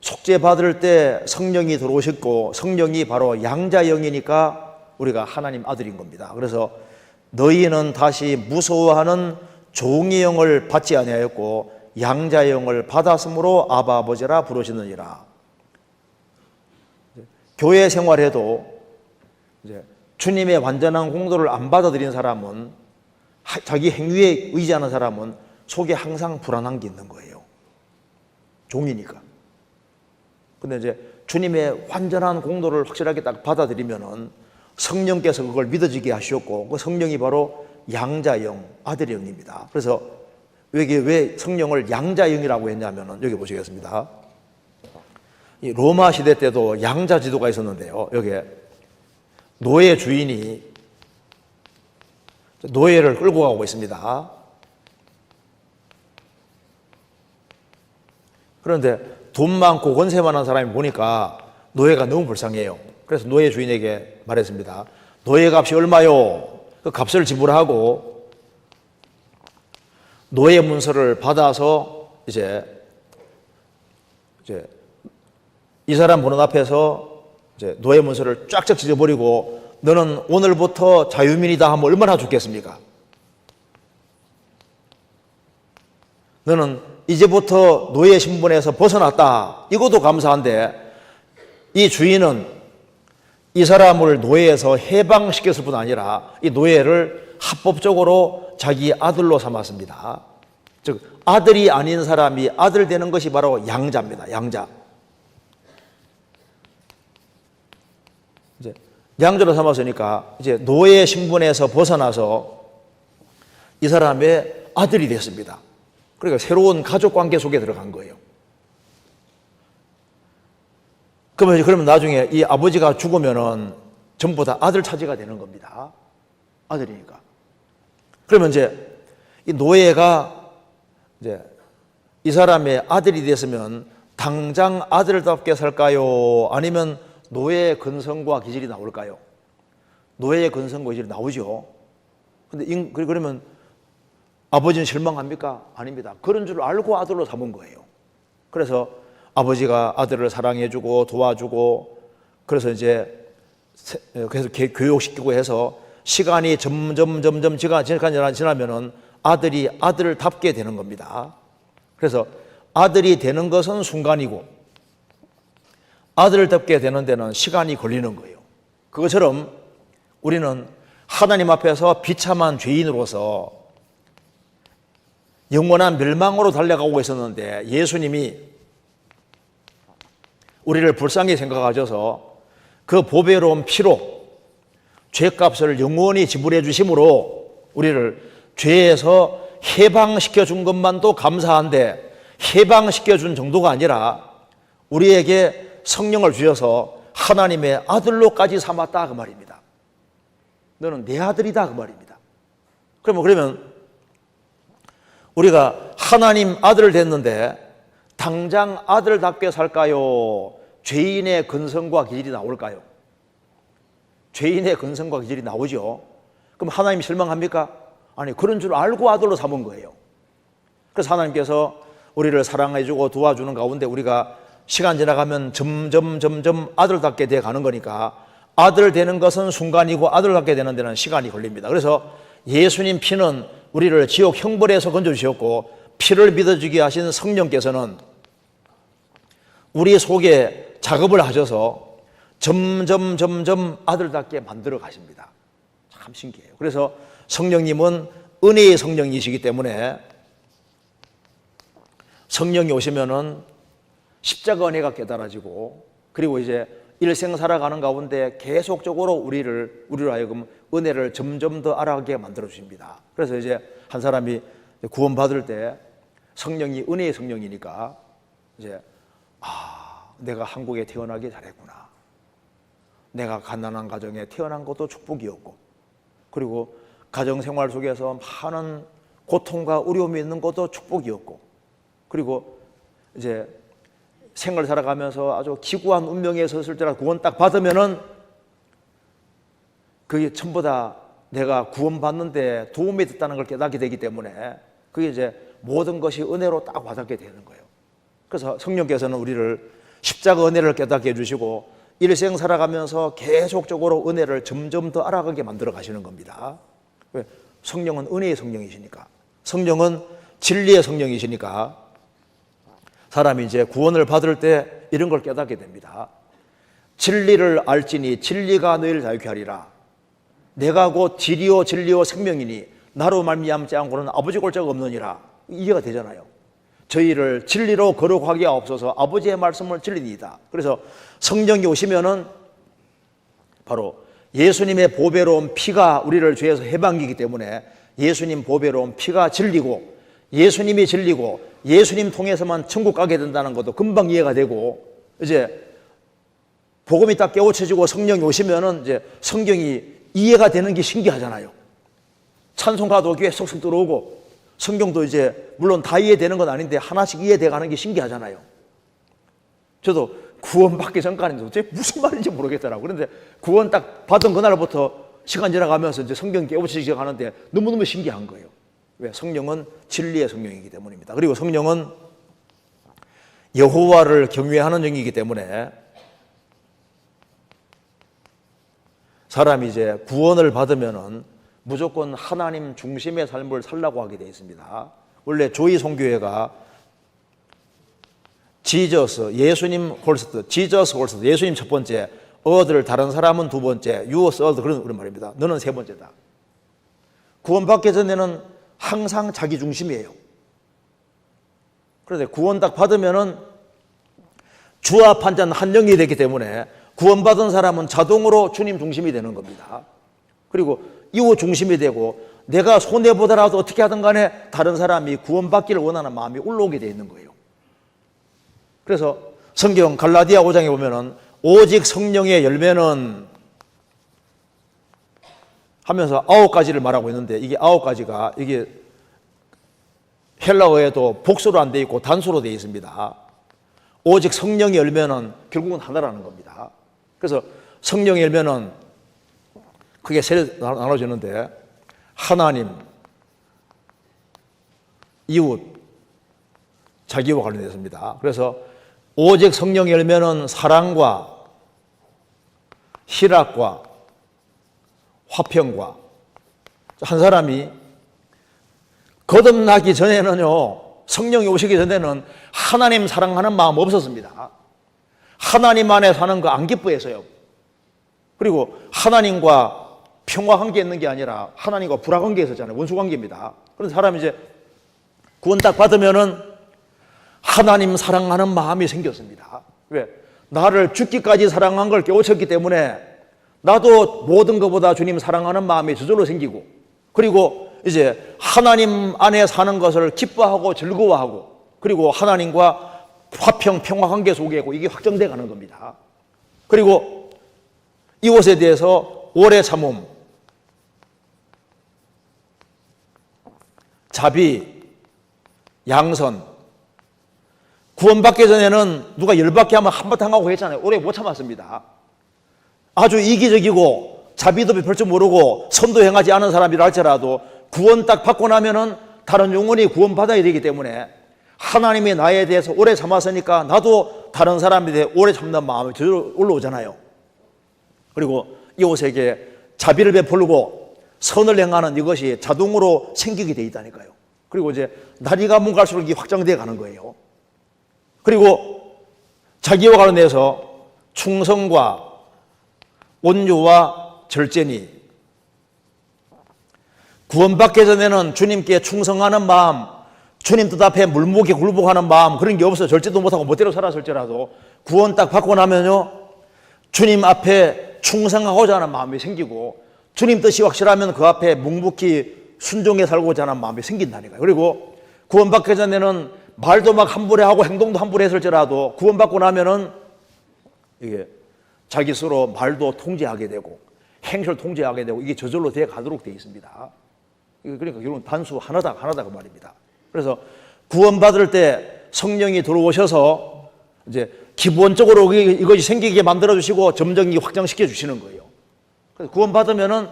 속죄 받을 때 성령이 들어오셨고, 성령이 바로 양자 영이니까 우리가 하나님 아들인 겁니다. 그래서 너희는 다시 무서워하는 종의 영을 받지 아니하였고 양자 영을 받았으므로 아바 아버지라 부르시느니라. 교회 생활에도 이제 주님의 완전한 공도를 안 받아들인 사람은, 자기 행위에 의지하는 사람은 속에 항상 불안한 게 있는 거예요. 종이니까. 근데 이제 주님의 완전한 공도를 확실하게 딱 받아들이면은 성령께서 그걸 믿어지게 하셨고, 그 성령이 바로 양자영, 아들의 영입니다. 그래서 여기 왜 성령을 양자영이라고 했냐면은, 여기 보시겠습니다. 이 로마 시대 때도 양자 지도가 있었는데요. 여기에 노예 주인이 노예를 끌고 가고 있습니다. 그런데 돈 많고 권세 많은 사람이 보니까 노예가 너무 불쌍해요. 그래서 노예 주인에게 말했습니다. 노예 값이 얼마요? 그 값을 지불하고 노예 문서를 받아서 이제 이 사람 보는 앞에서 이제 노예 문서를 쫙쫙 찢어버리고, 너는 오늘부터 자유민이다 하면 얼마나 좋겠습니까? 너는 이제부터 노예 신분에서 벗어났다. 이것도 감사한데, 이 주인은 이 사람을 노예에서 해방시켰을 뿐 아니라 이 노예를 합법적으로 자기 아들로 삼았습니다. 즉 아들이 아닌 사람이 아들 되는 것이 바로 양자입니다. 양자. 이제 양자로 삼았으니까 이제 노예 신분에서 벗어나서 이 사람의 아들이 됐습니다. 그러니까 새로운 가족 관계 속에 들어간 거예요. 그러면 나중에 이 아버지가 죽으면은 전부 다 아들 차지가 되는 겁니다. 아들이니까. 그러면 이제 이 노예가 이제 이 사람의 아들이 됐으면 당장 아들답게 살까요? 아니면 노예의 근성과 기질이 나올까요? 노예의 근성과 기질이 나오죠. 근데 그러면 아버지는 실망합니까? 아닙니다. 그런 줄 알고 아들로 삼은 거예요. 그래서 아버지가 아들을 사랑해주고 도와주고, 그래서 이제 계속 교육시키고 해서 시간이 점점 지나면은 아들이 아들답게 되는 겁니다. 그래서 아들이 되는 것은 순간이고 아들답게 되는 데는 시간이 걸리는 거예요. 그것처럼 우리는 하나님 앞에서 비참한 죄인으로서 영원한 멸망으로 달려가고 있었는데, 예수님이 우리를 불쌍히 생각하셔서 그 보배로운 피로 죄값을 영원히 지불해 주심으로 우리를 죄에서 해방시켜 준 것만도 감사한데, 해방시켜 준 정도가 아니라 우리에게 성령을 주셔서 하나님의 아들로까지 삼았다 그 말입니다. 너는 내 아들이다 그 말입니다. 그러면 우리가 하나님 아들 됐는데 당장 아들답게 살까요? 죄인의 근성과 기질이 나올까요? 죄인의 근성과 기질이 나오죠. 그럼 하나님이 실망합니까? 아니, 그런 줄 알고 아들로 삼은 거예요. 그래서 하나님께서 우리를 사랑해주고 도와주는 가운데 우리가 시간 지나가면 점점 아들답게 돼 가는 거니까 아들 되는 것은 순간이고 아들답게 되는 데는 시간이 걸립니다. 그래서 예수님 피는 우리를 지옥 형벌에서 건져주셨고 피를 믿어주게 하신 성령께서는 우리 속에 작업을 하셔서 점점 아들답게 만들어 가십니다. 참 신기해요. 그래서 성령님은 은혜의 성령이시기 때문에 성령이 오시면은 십자가 은혜가 깨달아지고 그리고 이제 일생 살아가는 가운데 계속적으로 우리로 하여금 은혜를 점점 더 알아가게 만들어 주십니다. 그래서 이제 한 사람이 구원받을 때 성령이 은혜의 성령이니까 이제 내가 한국에 태어나기 잘했구나. 내가 가난한 가정에 태어난 것도 축복이었고 그리고 가정생활 속에서 많은 고통과 어려움이 있는 것도 축복이었고 그리고 이제 생을 살아가면서 아주 기구한 운명에 섰을 때라 구원 딱 받으면은 그게 전부 다 내가 구원받는데 도움이 됐다는 걸 깨닫게 되기 때문에 그게 이제 모든 것이 은혜로 딱 와닿게 되는 거예요. 그래서 성령께서는 우리를 십자가 은혜를 깨닫게 해주시고 일생 살아가면서 계속적으로 은혜를 점점 더 알아가게 만들어 가시는 겁니다. 왜? 성령은 은혜의 성령이시니까, 성령은 진리의 성령이시니까 사람이 이제 구원을 받을 때 이런 걸 깨닫게 됩니다. 진리를 알지니 진리가 너희를 자유케 하리라. 내가 곧 길이요 진리요 생명이니 나로 말미암지 않고는 아버지 볼 자가 없느니라. 이해가 되잖아요. 저희를 진리로 거룩하게 하옵소서. 아버지의 말씀을 진리이다. 그래서 성령이 오시면은 바로 예수님의 보배로운 피가 우리를 죄에서 해방이기 때문에 예수님 보배로운 피가 진리고 예수님이 진리고 예수님 통해서만 천국 가게 된다는 것도 금방 이해가 되고 이제 복음이 딱 깨우쳐지고 성령이 오시면은 이제 성경이 이해가 되는 게 신기하잖아요. 찬송가도 귀에 쏙쏙 들어오고 성경도 이제 물론 다 이해되는 건 아닌데 하나씩 이해돼 가는 게 신기하잖아요. 저도 구원받기 전까지는 도대체 무슨 말인지 모르겠더라고요. 그런데 구원 딱 받은 그날부터 시간 지나가면서 이제 성경이 깨우쳐지기 시작하는데 너무너무 신기한 거예요. 왜? 성령은 진리의 성령이기 때문입니다. 그리고 성령은 여호와를 경외하는 영이기 때문에 사람이 이제 구원을 받으면은 무조건 하나님 중심의 삶을 살라고 하게 되어 있습니다. 원래 조이 종교회가 지저스, 예수님 홀스트, 지저스 홀스트, 예수님 첫 번째, 어들 다른 사람은 두 번째, 유어스 어들 그런 말입니다. 너는 세 번째다. 구원받기 전에는 항상 자기 중심이에요. 그런데 구원 딱 받으면은 주와 판전 한 영이 되기 때문에 구원받은 사람은 자동으로 주님 중심이 되는 겁니다. 그리고 이웃 중심이 되고 내가 손해보더라도 어떻게 하든 간에 다른 사람이 구원받기를 원하는 마음이 올라오게 되어 있는 거예요. 그래서 성경 갈라디아 5장에 보면은 오직 성령의 열매는 하면서 9가지를 말하고 있는데 이게 9가지가 이게 헬라어에도 복수로 안 돼 있고 단수로 돼 있습니다. 오직 성령의 열매는 결국은 하나라는 겁니다. 그래서 성령의 열매는 크게 세 나눠지는데 하나님, 이웃, 자기와 관련되어 있습니다. 그래서 오직 성령의 열매는 사랑과 희락과 화평과 한 사람이 거듭나기 전에는요 성령이 오시기 전에는 하나님 사랑하는 마음 없었습니다. 하나님 안에 사는 거 안 기뻐해서요. 그리고 하나님과 평화관계에 있는 게 아니라 하나님과 불화관계에 있었잖아요. 원수관계입니다. 그런데 사람이 이제 구원 딱 받으면은 하나님 사랑하는 마음이 생겼습니다. 왜? 나를 죽기까지 사랑한 걸 깨우쳤기 때문에 나도 모든 것보다 주님 사랑하는 마음이 저절로 생기고 그리고 이제 하나님 안에 사는 것을 기뻐하고 즐거워하고 그리고 하나님과 화평, 평화관계 속에 이게 확정돼 가는 겁니다. 그리고 이것에 대해서 오래 참음, 자비, 양선. 구원받기 전에는 누가 열받게 하면 한바탕 하고 했잖아요. 오래 못 참았습니다. 아주 이기적이고 자비도 별 줄 모르고 선도 행하지 않은 사람이라 할지라도 구원 딱 받고 나면은 다른 영혼이 구원받아야 되기 때문에 하나님이 나에 대해서 오래 참았으니까 나도 다른 사람에 대해 오래 참는 마음이 저절로 올라오잖아요. 그리고 이웃에게 자비를 베풀고 선을 행하는 이것이 자동으로 생기게 돼 있다니까요. 그리고 이제 날이 가면 갈수록 이게 확장되어 가는 거예요. 그리고 자기와 관련해서 충성과 온유와 절제니, 구원받기 전에는 주님께 충성하는 마음, 주님 뜻 앞에 물목에 굴복하는 마음, 그런 게 없어. 절제도 못하고 멋대로 살았을지라도 구원 딱 받고 나면요, 주님 앞에 충성하고자 하는 마음이 생기고, 주님 뜻이 확실하면 그 앞에 묵묵히 순종해 살고자 하는 마음이 생긴다니까요. 그리고 구원받기 전에는 말도 막 함부로 하고 행동도 함부로 했을지라도 구원받고 나면은 이게 자기 스스로 말도 통제하게 되고 행실 통제하게 되고 이게 저절로 돼 가도록 되어 있습니다. 그러니까 결국은 단수 하나다 그 말입니다. 그래서 구원받을 때 성령이 들어오셔서 이제 기본적으로 이것이 생기게 만들어 주시고 점점 확장시켜 주시는 거예요. 그래서 구원받으면은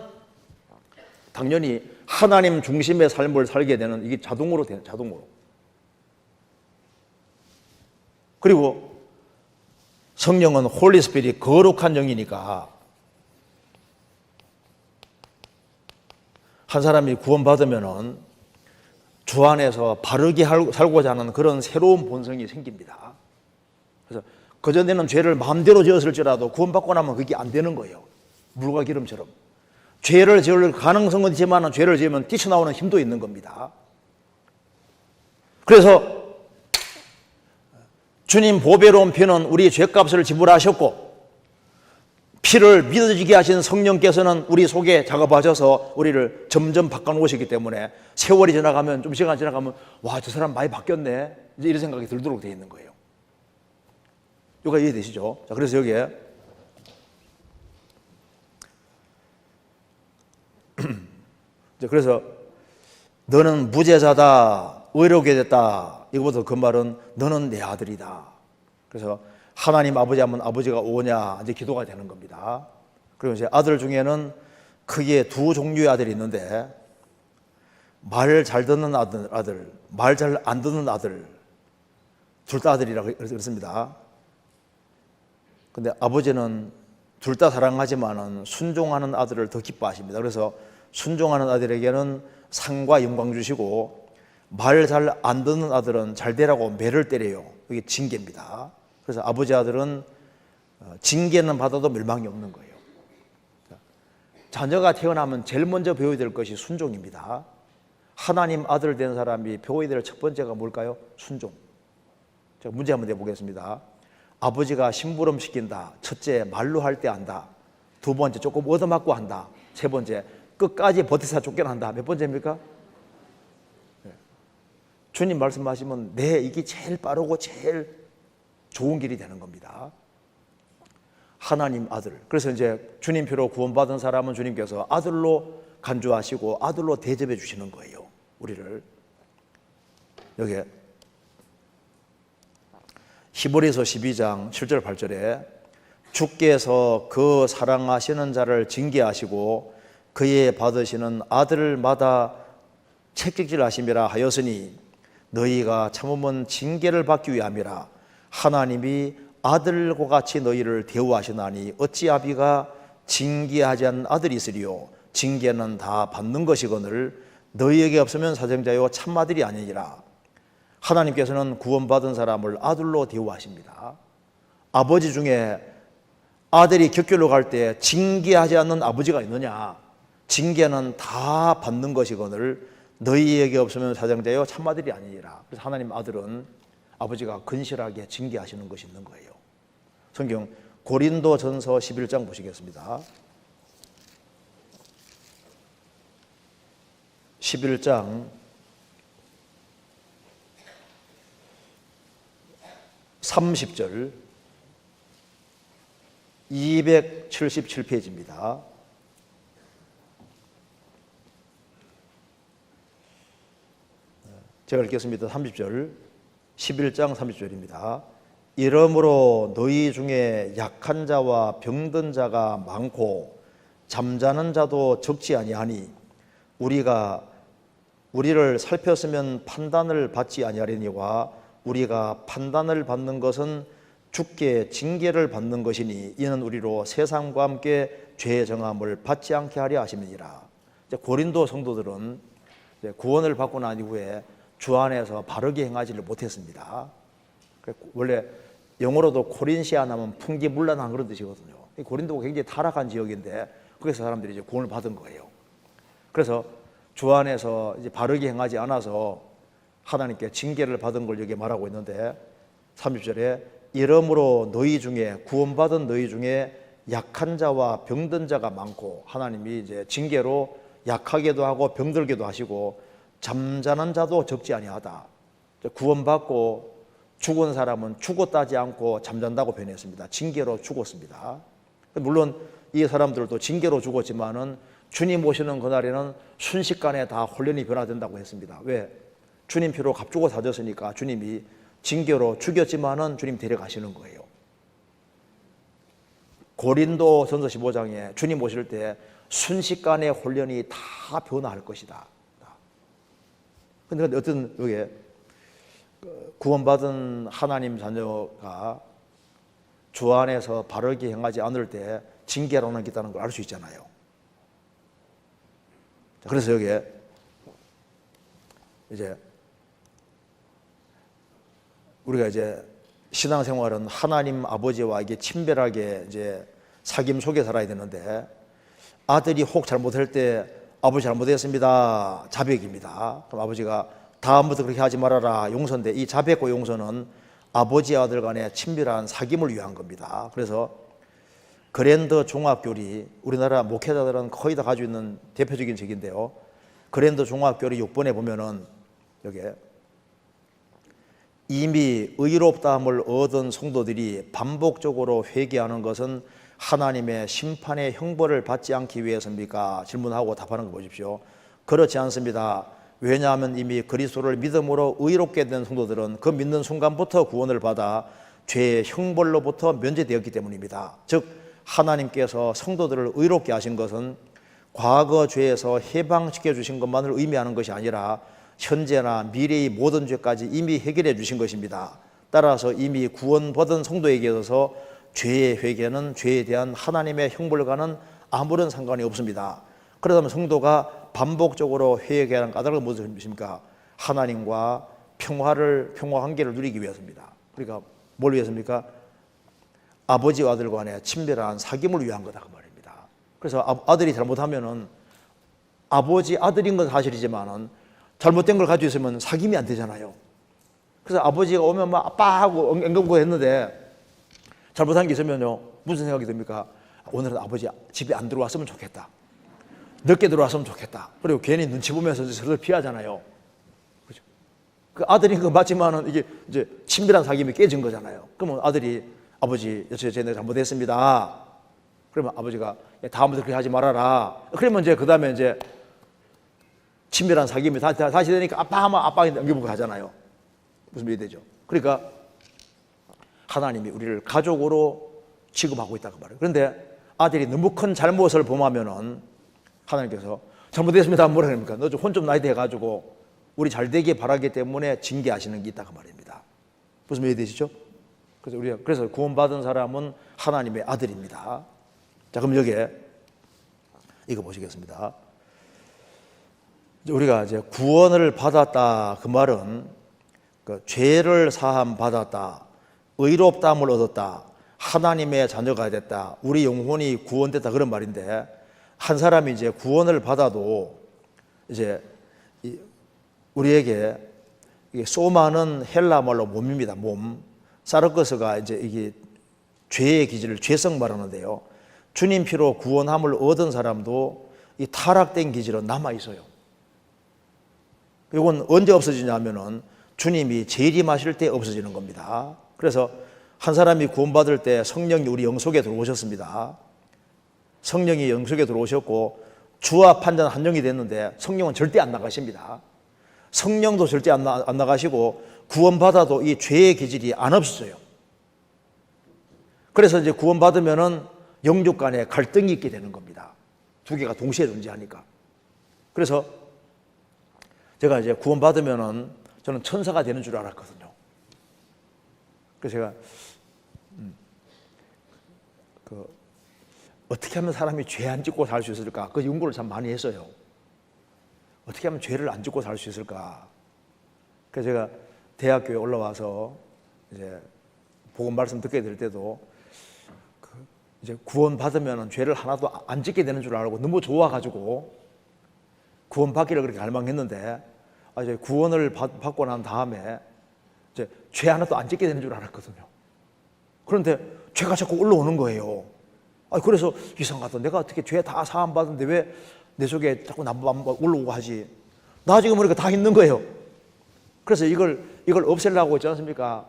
당연히 하나님 중심의 삶을 살게 되는, 이게 자동으로 돼요. 자동으로. 그리고 성령은 홀리 스피릿, 거룩한 영이니까 한 사람이 구원받으면은 주 안에서 바르게 살고자 하는 그런 새로운 본성이 생깁니다. 그래서 그전에는 죄를 마음대로 지었을지라도 구원받고 나면 그게 안 되는 거예요. 물과 기름처럼. 죄를 지을 가능성은 있지만 죄를 지으면 뛰쳐나오는 힘도 있는 겁니다. 그래서 주님 보배로운 피는 우리 죄값을 지불하셨고, 피를 믿어지게 하신 성령께서는 우리 속에 작업하셔서 우리를 점점 바꿔놓으시기 때문에 세월이 지나가면, 좀 시간 지나가면 와, 저 사람 많이 바뀌었네, 이제 이런 생각이 들도록 되어 있는 거예요. 이거 이해되시죠? 자, 그래서 여기에 그래서 너는 무죄자다, 의롭게 됐다, 이거보다 그 말은 너는 내 아들이다. 그래서 하나님 아버지 하면 아버지가 오냐, 이제 기도가 되는 겁니다. 그리고 이제 아들 중에는 크게 두 종류의 아들이 있는데, 말 잘 듣는 아들, 말 잘 안 듣는 아들, 둘 다 아들이라고 그랬습니다. 근데 아버지는 둘 다 사랑하지만은 순종하는 아들을 더 기뻐하십니다. 그래서 순종하는 아들에게는 상과 영광 주시고, 말 잘 안 듣는 아들은 잘 되라고 매를 때려요. 이게 징계입니다. 그래서 아버지 아들은 징계는 받아도 멸망이 없는 거예요. 자녀가 태어나면 제일 먼저 배워야 될 것이 순종입니다. 하나님 아들 된 사람이 배워야 될 첫 번째가 뭘까요? 순종. 제가 문제 한번 내보겠습니다. 아버지가 심부름 시킨다. 첫째, 말로 할 때 한다. 두 번째, 조금 얻어맞고 한다. 세 번째, 끝까지 버티사 쫓겨난다. 몇 번째입니까? 주님 말씀하시면 네, 이게 제일 빠르고 제일 좋은 길이 되는 겁니다. 하나님 아들. 그래서 이제 주님표로 구원받은 사람은 주님께서 아들로 간주하시고 아들로 대접해 주시는 거예요, 우리를. 여기에 히브리서 12장 7절 8절에 주께서 그 사랑하시는 자를 징계하시고 그의 받으시는 아들마다 책찍질하심이라 하였으니 너희가 참으면 징계를 받기 위함이라. 하나님이 아들과 같이 너희를 대우하시나니 어찌 아비가 징계하지 않는 아들이 있으리요. 징계는 다 받는 것이거늘 너희에게 없으면 사정자요 참아들이 아니니라. 하나님께서는 구원받은 사람을 아들로 대우하십니다. 아버지 중에 아들이 격결로 갈 때 징계하지 않는 아버지가 있느냐? 징계는 다 받는 것이거늘 너희에게 없으면 사정자요 참아들이 아니니라. 그래서 하나님 아들은 아버지가 근실하게 징계하시는 것이 있는 거예요. 성경 고린도전서 11장 보시겠습니다. 11장 30절 277페이지입니다. 제가 읽겠습니다. 30절 11장 30절입니다. 이러므로 너희 중에 약한 자와 병든 자가 많고 잠자는 자도 적지 아니하니 우리가 우리를 살폈으면 판단을 받지 아니하려니와 우리가 판단을 받는 것은 주께 징계를 받는 것이니 이는 우리로 세상과 함께 죄의 정함을 받지 않게 하려 하심이니라. 고린도 성도들은 구원을 받고 난 이후에 주 안에서 바르게 행하지를 못했습니다. 원래 영어로도 코린시아 하면 풍기문란한 그런 뜻이거든요. 고린도가 굉장히 타락한 지역인데 거기서 사람들이 이제 구원을 받은 거예요. 그래서 주 안에서 이제 바르게 행하지 않아서 하나님께 징계를 받은 걸 여기 말하고 있는데 30절에 이러므로 너희 중에 구원받은 너희 중에 약한 자와 병든 자가 많고 하나님이 이제 징계로 약하게도 하고 병들게도 하시고 잠자는 자도 적지 아니하다. 구원받고 죽은 사람은 죽었다지 않고 잠잔다고 변했습니다. 징계로 죽었습니다. 물론 이 사람들도 징계로 죽었지만은 주님 오시는 그날에는 순식간에 다 혼련이 변화된다고 했습니다. 왜? 주님 피로 값주고 사졌으니까 주님이 징계로 죽였지만은 주님 데려가시는 거예요. 고린도 전서 15장에 주님 오실 때 순식간에 혼련이 다 변화할 것이다. 근데 어떤 여기 구원받은 하나님 자녀가 주 안에서 바르게 행하지 않을 때 징계라는 게 있다는 걸 알 수 있잖아요. 그래서 여기에 이제 우리가 이제 신앙생활은 하나님 아버지와 이게 친별하게 이제 사귐 속에 살아야 되는데 아들이 혹 잘못할 때 아버지 잘못했습니다. 자백입니다. 그럼 아버지가 다음부터 그렇게 하지 말아라. 용서인데 이 자백과 용서는 아버지 아들 간의 친밀한 사귐을 위한 겁니다. 그래서 그랜드 종합교리 우리나라 목회자들은 거의 다 가지고 있는 대표적인 책인데요. 그랜드 종합교리 6번에 보면은 여기에 이미 의롭다함을 얻은 성도들이 반복적으로 회개하는 것은 하나님의 심판의 형벌을 받지 않기 위해서입니까? 질문하고 답하는 거 보십시오. 그렇지 않습니다. 왜냐하면 이미 그리스도를 믿음으로 의롭게 된 성도들은 그 믿는 순간부터 구원을 받아 죄의 형벌로부터 면제되었기 때문입니다. 즉 하나님께서 성도들을 의롭게 하신 것은 과거 죄에서 해방시켜 주신 것만을 의미하는 것이 아니라 현재나 미래의 모든 죄까지 이미 해결해 주신 것입니다. 따라서 이미 구원받은 성도에게 있어서 죄의 회개는 죄에 대한 하나님의 형벌과는 아무런 상관이 없습니다. 그러다면 성도가 반복적으로 회개하는 까닭은 무엇입니까? 하나님과 평화 관계를 누리기 위해서입니다. 그러니까 뭘 위해서입니까? 아버지와 아들 간의 친밀한 사귐을 위한 거다 그 말입니다. 그래서 아들이 잘못하면은 아버지 아들인 건 사실이지만은 잘못된 걸 가지고 있으면 사귐이 안 되잖아요. 그래서 아버지가 오면 막 아빠 하고 앵금고 했는데 잘못한 게 있으면요 무슨 생각이 듭니까? 오늘은 아버지 집에 안 들어왔으면 좋겠다. 늦게 들어왔으면 좋겠다. 그리고 괜히 눈치 보면서 서로 피하잖아요. 그죠? 그 아들인 건 맞지만은 이게 이제 친밀한 사귐이 깨진 거잖아요. 그러면 아들이 아버지 제가 잘못했습니다. 그러면 아버지가 다음부터 그렇게 하지 말아라. 그러면 이제 그 다음에 이제 친밀한 사귐이 다시 되니까 아빠 하면 아빠가 넘겨보고 하잖아요. 무슨 말이 되죠? 그러니까 하나님이 우리를 가족으로 취급하고 있다고 말해요. 그런데 아들이 너무 큰 잘못을 범하면은 하나님께서 잘못했습니다. 뭐라 그럽니까? 너 좀 혼 좀 나이 돼가지고 우리 잘 되길 바라기 때문에 징계하시는 게 있다고 말입니다. 무슨 말이 되시죠? 그래서 구원받은 사람은 하나님의 아들입니다. 자, 그럼 여기에 이거 보시겠습니다. 우리가 이제 구원을 받았다 그 말은 그 죄를 사함 받았다, 의롭다함을 얻었다, 하나님의 자녀가 됐다, 우리 영혼이 구원됐다 그런 말인데 한 사람이 이제 구원을 받아도 이제 우리에게 소마는 헬라 말로 몸입니다. 몸. 사르커스가 이제 이게 죄의 기질을 죄성 말하는데요. 주님 피로 구원함을 얻은 사람도 이 타락된 기질은 남아 있어요. 이건 언제 없어지냐면은 주님이 재림하실 때 없어지는 겁니다. 그래서 한 사람이 구원받을 때 성령이 우리 영속에 들어오셨습니다. 성령이 영속에 들어오셨고 주와 판단 한 영이 됐는데 성령은 절대 안 나가십니다. 성령도 절대 안 나가시고 구원받아도 이 죄의 기질이 안 없어져요. 그래서 이제 구원받으면은 영적 간에 갈등이 있게 되는 겁니다. 두 개가 동시에 존재하니까. 그래서 제가 이제 구원받으면은 저는 천사가 되는 줄 알았거든요. 그래서 제가 어떻게 하면 사람이 죄 안 짓고 살 수 있을까? 그 연구를 참 많이 했어요. 어떻게 하면 죄를 안 짓고 살 수 있을까? 그래서 제가 대학교에 올라와서 이제 복음 말씀 듣게 될 때도 이제 구원 받으면 죄를 하나도 안 짓게 되는 줄 알고 너무 좋아가지고 구원 받기를 그렇게 갈망했는데 이제 구원을 받고 난 다음에 이제 죄 하나도 안 짓게 되는 줄 알았거든요. 그런데 죄가 자꾸 올라오는 거예요. 그래서 이상하다. 내가 어떻게 죄 다 사함 받는데 왜 내 속에 자꾸 나쁜 올라오고 하지? 나 지금 보니까 다 있는 거예요. 그래서 이걸 없애려고 했지 않습니까?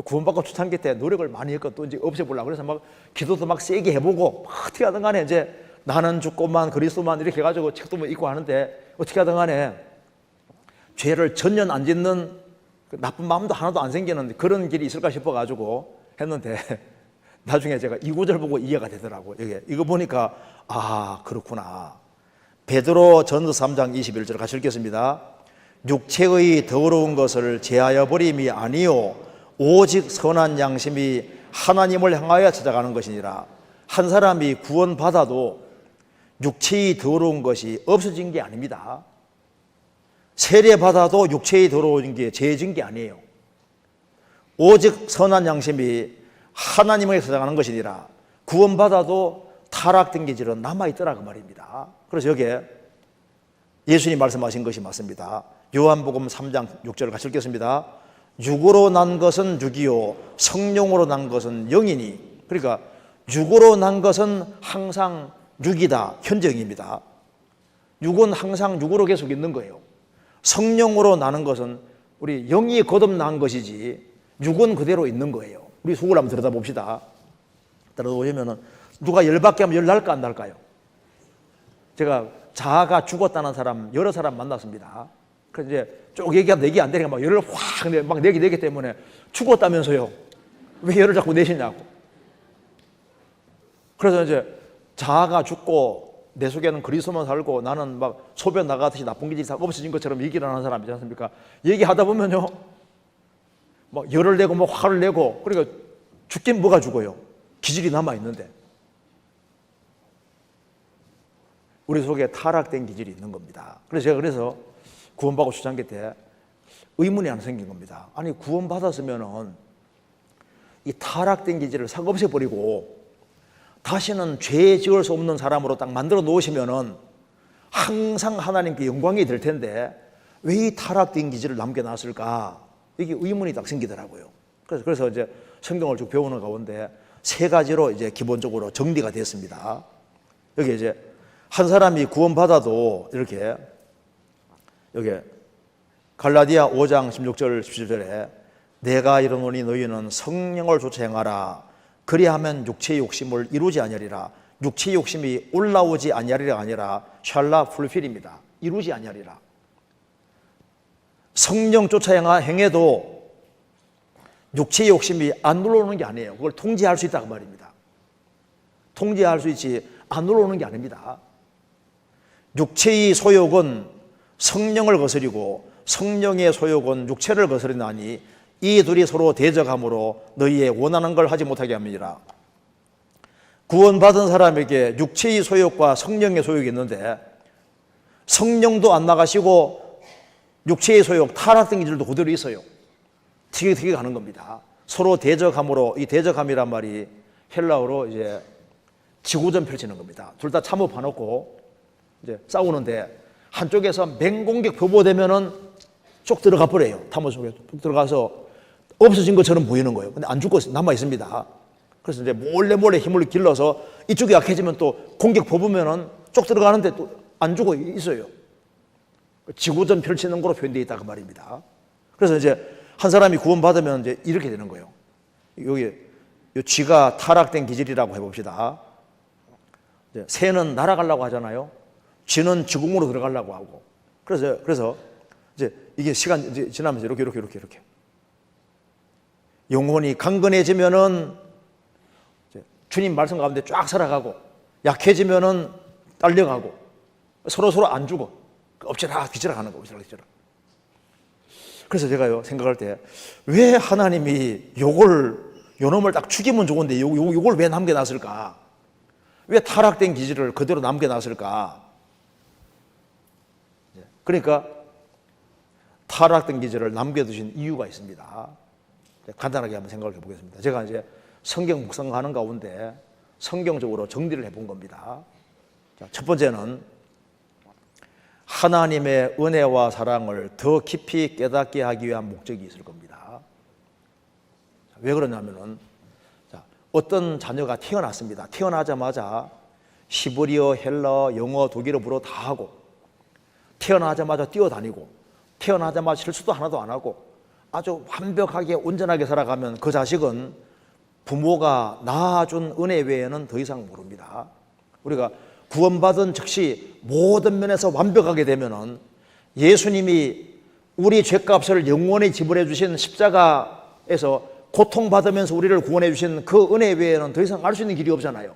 구원받고 초창기 때 노력을 많이 했고 또 이제 없애보려고 그래서 막 기도도 막 세게 해보고 막 어떻게 하든 간에 이제 나는 죽고만 그리스도만 이렇게 해가지고 책도 뭐 읽고 하는데 어떻게 하든 간에 죄를 전혀 안 짓는 나쁜 마음도 하나도 안 생기는 그런 길이 있을까 싶어가지고 했는데 나중에 제가 이 구절 보고 이해가 되더라고요. 이거 보니까 그렇구나. 베드로 전서 3장 21절 같이 읽겠습니다. 육체의 더러운 것을 제하여 버림이 아니요 오직 선한 양심이 하나님을 향하여 찾아가는 것이니라. 한 사람이 구원받아도 육체의 더러운 것이 없어진 게 아닙니다. 세례받아도 육체의 더러운 게 죄진 게 아니에요. 오직 선한 양심이 하나님을 찾아가는 것이니라. 구원받아도 타락된 기질은 남아있더라 그 말입니다. 그래서 여기에 예수님 말씀하신 것이 맞습니다. 요한복음 3장 6절을 같이 읽겠습니다. 육으로 난 것은 육이요 성령으로 난 것은 영이니. 그러니까 육으로 난 것은 항상 육이다, 현재형입니다. 육은 항상 육으로 계속 있는 거예요. 성령으로 나는 것은 우리 영이 거듭난 것이지 육은 그대로 있는 거예요. 우리 속을 한번 들여다봅시다. 들여다보시면 누가 열받게 하면 열 날까 안 날까요? 제가 자아가 죽었다는 사람 여러 사람 만났습니다. 그래서 이제 쭉 얘기하면 내기 안 되니까 막 열을 확 막 내기 때문에 죽었다면서요. 왜 열을 자꾸 내시냐고. 그래서 이제 자아가 죽고 내 속에는 그리스도만 살고 나는 막 소변 나가듯이 나쁜 기질이 다 없어진 것처럼 얘기를 하는 사람 있지 않습니까? 얘기하다 보면요. 막 열을 내고 뭐 화를 내고 그러니까 죽긴 뭐가 죽어요. 기질이 남아있는데. 우리 속에 타락된 기질이 있는 겁니다. 그래서 제가 구원받고 초창기 때 의문이 하나 생긴 겁니다. 아니 구원받았으면은 이 타락된 기질을 싹 없애버리고 다시는 죄 지을 수 없는 사람으로 딱 만들어 놓으시면은 항상 하나님께 영광이 될 텐데 왜 이 타락된 기질을 남겨놨을까? 이게 의문이 딱 생기더라고요. 그래서 이제 성경을 쭉 배우는 가운데 세 가지로 이제 기본적으로 정리가 됐습니다. 여기 이제 한 사람이 구원받아도 이렇게 여기 갈라디아 5장 16절 17절에 내가 이르노니 너희는 성령을 좇아 행하라 그리하면 육체의 욕심을 이루지 아니하리라. 육체의 욕심이 올라오지 아니하리라 아니라 샬라 풀필입니다. 이루지 아니하리라. 성령 쫓아 행해도 육체의 욕심이 안 올라오는 게 아니에요. 그걸 통제할 수 있다 그 말입니다. 통제할 수 있지 안 올라오는 게 아닙니다. 육체의 소욕은 성령을 거스리고 성령의 소욕은 육체를 거스리나니 이 둘이 서로 대적함으로 너희의 원하는 걸 하지 못하게 함이니라. 구원받은 사람에게 육체의 소욕과 성령의 소욕이 있는데 성령도 안 나가시고 육체의 소욕, 타락된 기질도 그대로 있어요. 티격태격 하는 겁니다. 서로 대적함으로 이 대적함이란 말이 헬라어로 이제 지구전 펼치는 겁니다. 둘 다 참호파놓고 이제 싸우는데 한쪽에서 맹공격 표보되면은 쭉 들어가 버려요. 탐호 속에 쭉 들어가서 없어진 것처럼 보이는 거예요. 근데 안 죽고 남아 있습니다. 그래서 이제 몰래 힘을 길러서 이쪽이 약해지면 또 공격 뽑으면은 쭉 들어가는데 또 안 죽고 있어요. 지구전 펼치는 거로 표현되어 있다 그 말입니다. 그래서 이제 한 사람이 구원받으면 이제 이렇게 되는 거예요. 여기 쥐가 타락된 기질이라고 해봅시다. 새는 날아가려고 하잖아요. 쥐는 지궁으로 들어가려고 하고. 그래서 이제 이게 시간 이제 지나면서 이렇게 영혼이 강건해지면은 주님 말씀 가운데 쫙 살아가고 약해지면은 딸려가고 서로 안 죽어. 엎치락 뒤치락 하는 거, 엎치락 뒤치락. 그래서 제가요 생각할 때 왜 하나님이 요놈을 딱 죽이면 좋은데 요걸 왜 남겨놨을까? 왜 타락된 기질을 그대로 남겨놨을까? 그러니까 타락된 기질을 남겨두신 이유가 있습니다. 간단하게 한번 생각해 보겠습니다. 제가 이제 성경 묵상하는 가운데 성경적으로 정리를 해본 겁니다. 첫 번째는 하나님의 은혜와 사랑을 더 깊이 깨닫게 하기 위한 목적이 있을 겁니다. 왜 그러냐면은 어떤 자녀가 태어났습니다. 태어나자마자 히브리어, 헬라어, 영어, 독일어, 불어 다 하고 태어나자마자 뛰어다니고 태어나자마자 실수도 하나도 안 하고 아주 완벽하게 온전하게 살아가면 그 자식은 부모가 낳아준 은혜 외에는 더 이상 모릅니다. 우리가 구원받은 즉시 모든 면에서 완벽하게 되면은 예수님이 우리 죄값을 영원히 지불해 주신 십자가에서 고통받으면서 우리를 구원해 주신 그 은혜 외에는 더 이상 알 수 있는 길이 없잖아요.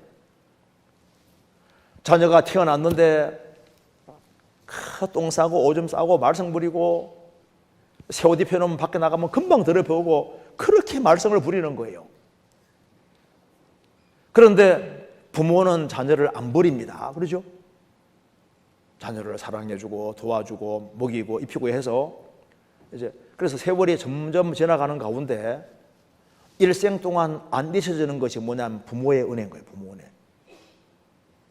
자녀가 태어났는데 똥 싸고 오줌 싸고 말썽 부리고 새 옷 입혀놓으면 밖에 나가면 금방 더럽혀오고 그렇게 말썽을 부리는 거예요. 그런데 부모는 자녀를 안 버립니다. 그렇죠? 자녀를 사랑해주고 도와주고 먹이고 입히고 해서 이제 그래서 세월이 점점 지나가는 가운데 일생 동안 안 잊혀지는 것이 뭐냐면 부모의 은혜인 거예요. 부모 은혜.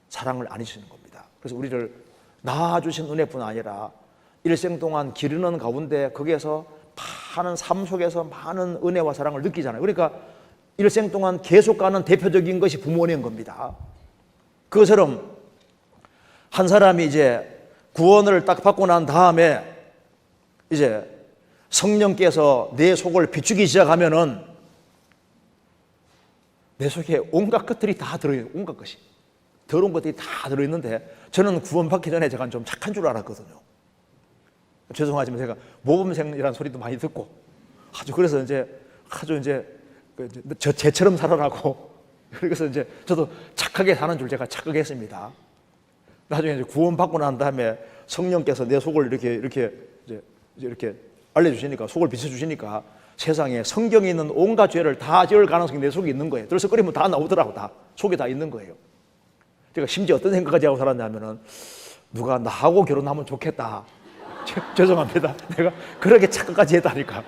사랑을 안 잊히는 겁니다. 그래서 우리를 낳아주신 은혜뿐 아니라 일생 동안 기르는 가운데 거기에서 많은 삶 속에서 많은 은혜와 사랑을 느끼잖아요. 그러니까 일생 동안 계속 가는 대표적인 것이 부모 은혜인 겁니다. 그것처럼 한 사람이 이제 구원을 딱 받고 난 다음에 이제 성령께서 내 속을 비추기 시작하면은 내 속에 온갖 것들이 다 들어있는, 온갖 것이 더러운 것들이 다 들어있는데 저는 구원받기 전에 제가 좀 착한 줄 알았거든요. 죄송하지만 제가 모범생이라는 소리도 많이 듣고 그래서 이제 쟤처럼 살아라고 그래서 이제 저도 착하게 사는 줄 제가 착하게 했습니다. 나중에 이제 구원받고 난 다음에 성령께서 내 속을 이렇게 알려주시니까 속을 비춰주시니까 세상에 성경에 있는 온갖 죄를 다 지을 가능성이 내 속에 있는 거예요. 들썩거리면 다 나오더라고. 다 속에 다 있는 거예요. 제가 심지어 어떤 생각까지 하고 살았냐면은 누가 나하고 결혼하면 좋겠다. 죄송합니다. 내가 그렇게 착각까지 했다니까.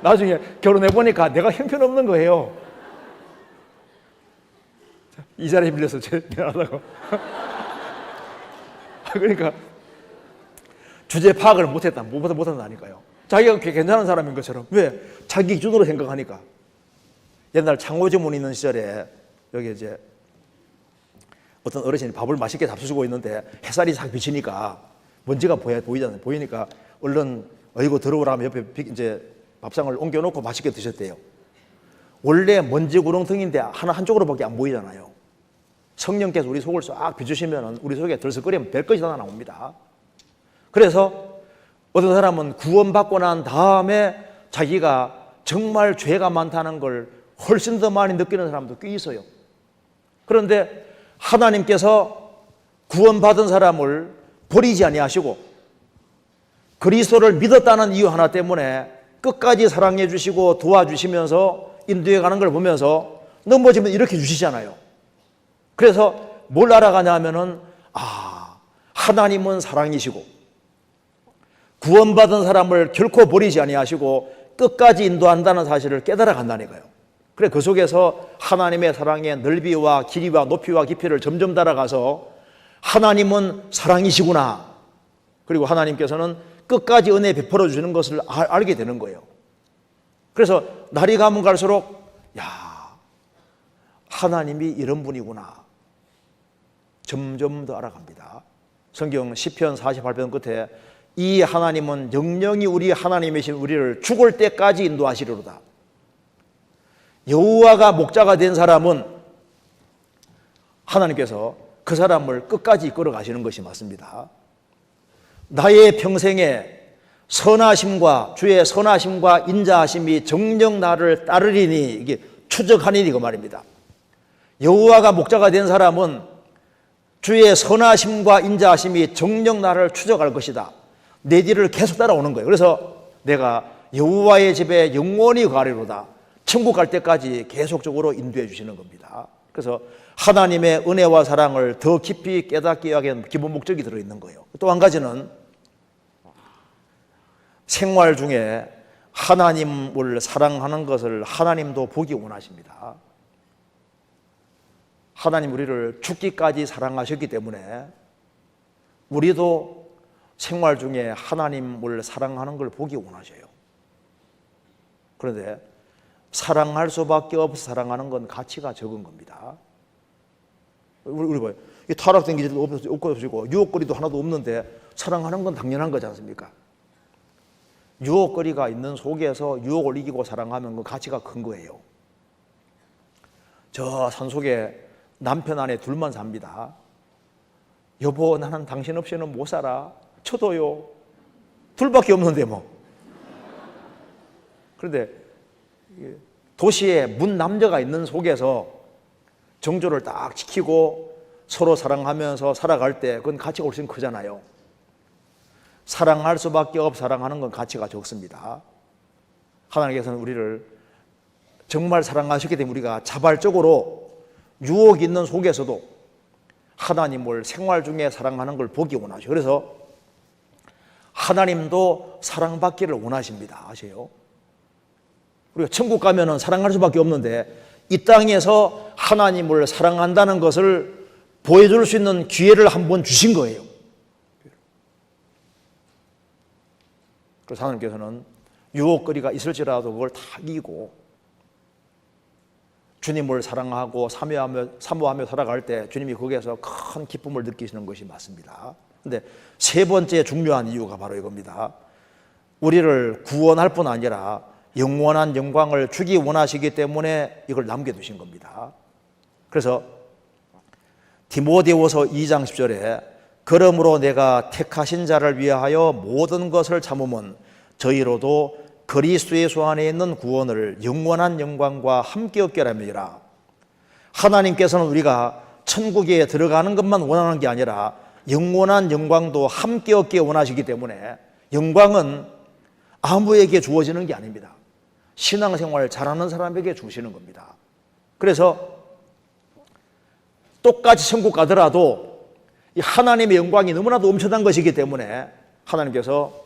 나중에 결혼해보니까 내가 형편없는 거예요. 이 자리에 빌려서 미안하다고. 그러니까 주제 파악을 못한다니까요. 자기가 괜찮은 사람인 것처럼. 왜? 자기 기준으로 생각하니까. 옛날 창호지문 있는 시절에 여기 이제 어떤 어르신이 밥을 맛있게 잡수시고 있는데 햇살이 싹 비치니까 먼지가 보이잖아요. 보이니까 얼른 어이구 들어오라면 옆에 이제 밥상을 옮겨놓고 맛있게 드셨대요. 원래 먼지 구렁텅이인데 한쪽으로밖에 안 보이잖아요. 성령께서 우리 속을 싹 비추시면 우리 속에 들썩거리면 별것이 다 나옵니다. 그래서 어떤 사람은 구원받고 난 다음에 자기가 정말 죄가 많다는 걸 훨씬 더 많이 느끼는 사람도 꽤 있어요. 그런데 하나님께서 구원받은 사람을 버리지 아니하시고 그리스도를 믿었다는 이유 하나 때문에 끝까지 사랑해 주시고 도와주시면서 인도해 가는 걸 보면서 넘어지면 이렇게 주시잖아요. 그래서 뭘 알아가냐면은 하나님은 사랑이시고 구원받은 사람을 결코 버리지 아니하시고 끝까지 인도한다는 사실을 깨달아 간다니까요. 그래 그 속에서 하나님의 사랑의 넓이와 길이와 높이와 깊이를 점점 따라가서 하나님은 사랑이시구나. 그리고 하나님께서는 끝까지 은혜 베풀어 주시는 것을 알게 되는 거예요. 그래서 날이 가면 갈수록 하나님이 이런 분이구나. 점점 더 알아갑니다. 성경 시편 48편 끝에 이 하나님은 영영이 우리 하나님이신 우리를 죽을 때까지 인도하시리로다. 여호와가 목자가 된 사람은 하나님께서 그 사람을 끝까지 이끌어 가시는 것이 맞습니다. 나의 평생에 선하심과 주의 선하심과 인자하심이 정녕 나를 따르리니 이게 추적하니니 그 말입니다. 여호와가 목자가 된 사람은 주의 선하심과 인자하심이 정녕 나를 추적할 것이다. 내 뒤를 계속 따라오는 거예요. 그래서 내가 여호와의 집에 영원히 거하리로다. 천국 갈 때까지 계속적으로 인도해 주시는 겁니다. 그래서 하나님의 은혜와 사랑을 더 깊이 깨닫기 위한 기본 목적이 들어있는 거예요. 또 한 가지는 생활 중에 하나님을 사랑하는 것을 하나님도 보기 원하십니다. 하나님 우리를 죽기까지 사랑하셨기 때문에 우리도 생활 중에 하나님을 사랑하는 걸 보기 원하셔요. 그런데 사랑할 수밖에 없어 사랑하는 건 가치가 적은 겁니다. 우리 봐요. 타락된 기질도 없고 유혹거리도 하나도 없는데 사랑하는 건 당연한 거지 않습니까? 유혹거리가 있는 속에서 유혹을 이기고 사랑하면 그 가치가 큰 거예요. 저 산속에 남편 아내 둘만 삽니다. 여보, 나는 당신 없이는 못 살아. 쳐도요. 둘밖에 없는데 뭐. 그런데 도시에 문 남녀가 있는 속에서 정조를 딱 지키고 서로 사랑하면서 살아갈 때 그건 가치가 훨씬 크잖아요. 사랑할 수밖에 없어 사랑하는 건 가치가 적습니다. 하나님께서는 우리를 정말 사랑하셨기 때문에 우리가 자발적으로 유혹이 있는 속에서도 하나님을 생활 중에 사랑하는 걸 보기 원하죠. 그래서 하나님도 사랑받기를 원하십니다. 아세요? 우리가 천국 가면은 사랑할 수밖에 없는데 이 땅에서 하나님을 사랑한다는 것을 보여줄 수 있는 기회를 한번 주신 거예요. 그래서 하나님께서는 유혹거리가 있을지라도 그걸 다 이기고 주님을 사랑하고 사모하며 살아갈 때 주님이 거기에서 큰 기쁨을 느끼시는 것이 맞습니다. 그런데 세 번째 중요한 이유가 바로 이겁니다. 우리를 구원할 뿐 아니라 영원한 영광을 주기 원하시기 때문에 이걸 남겨두신 겁니다. 그래서 디모데후서 2장 10절에 그러므로 내가 택하신 자를 위하여 모든 것을 참음은 저희로도 그리스도 예수 안에 있는 구원을 영원한 영광과 함께 얻게 하람이니라. 하나님께서는 우리가 천국에 들어가는 것만 원하는 게 아니라 영원한 영광도 함께 얻게 원하시기 때문에 영광은 아무에게 주어지는 게 아닙니다. 신앙생활 잘하는 사람에게 주시는 겁니다. 그래서 똑같이 천국 가더라도 이 하나님의 영광이 너무나도 엄청난 것이기 때문에 하나님께서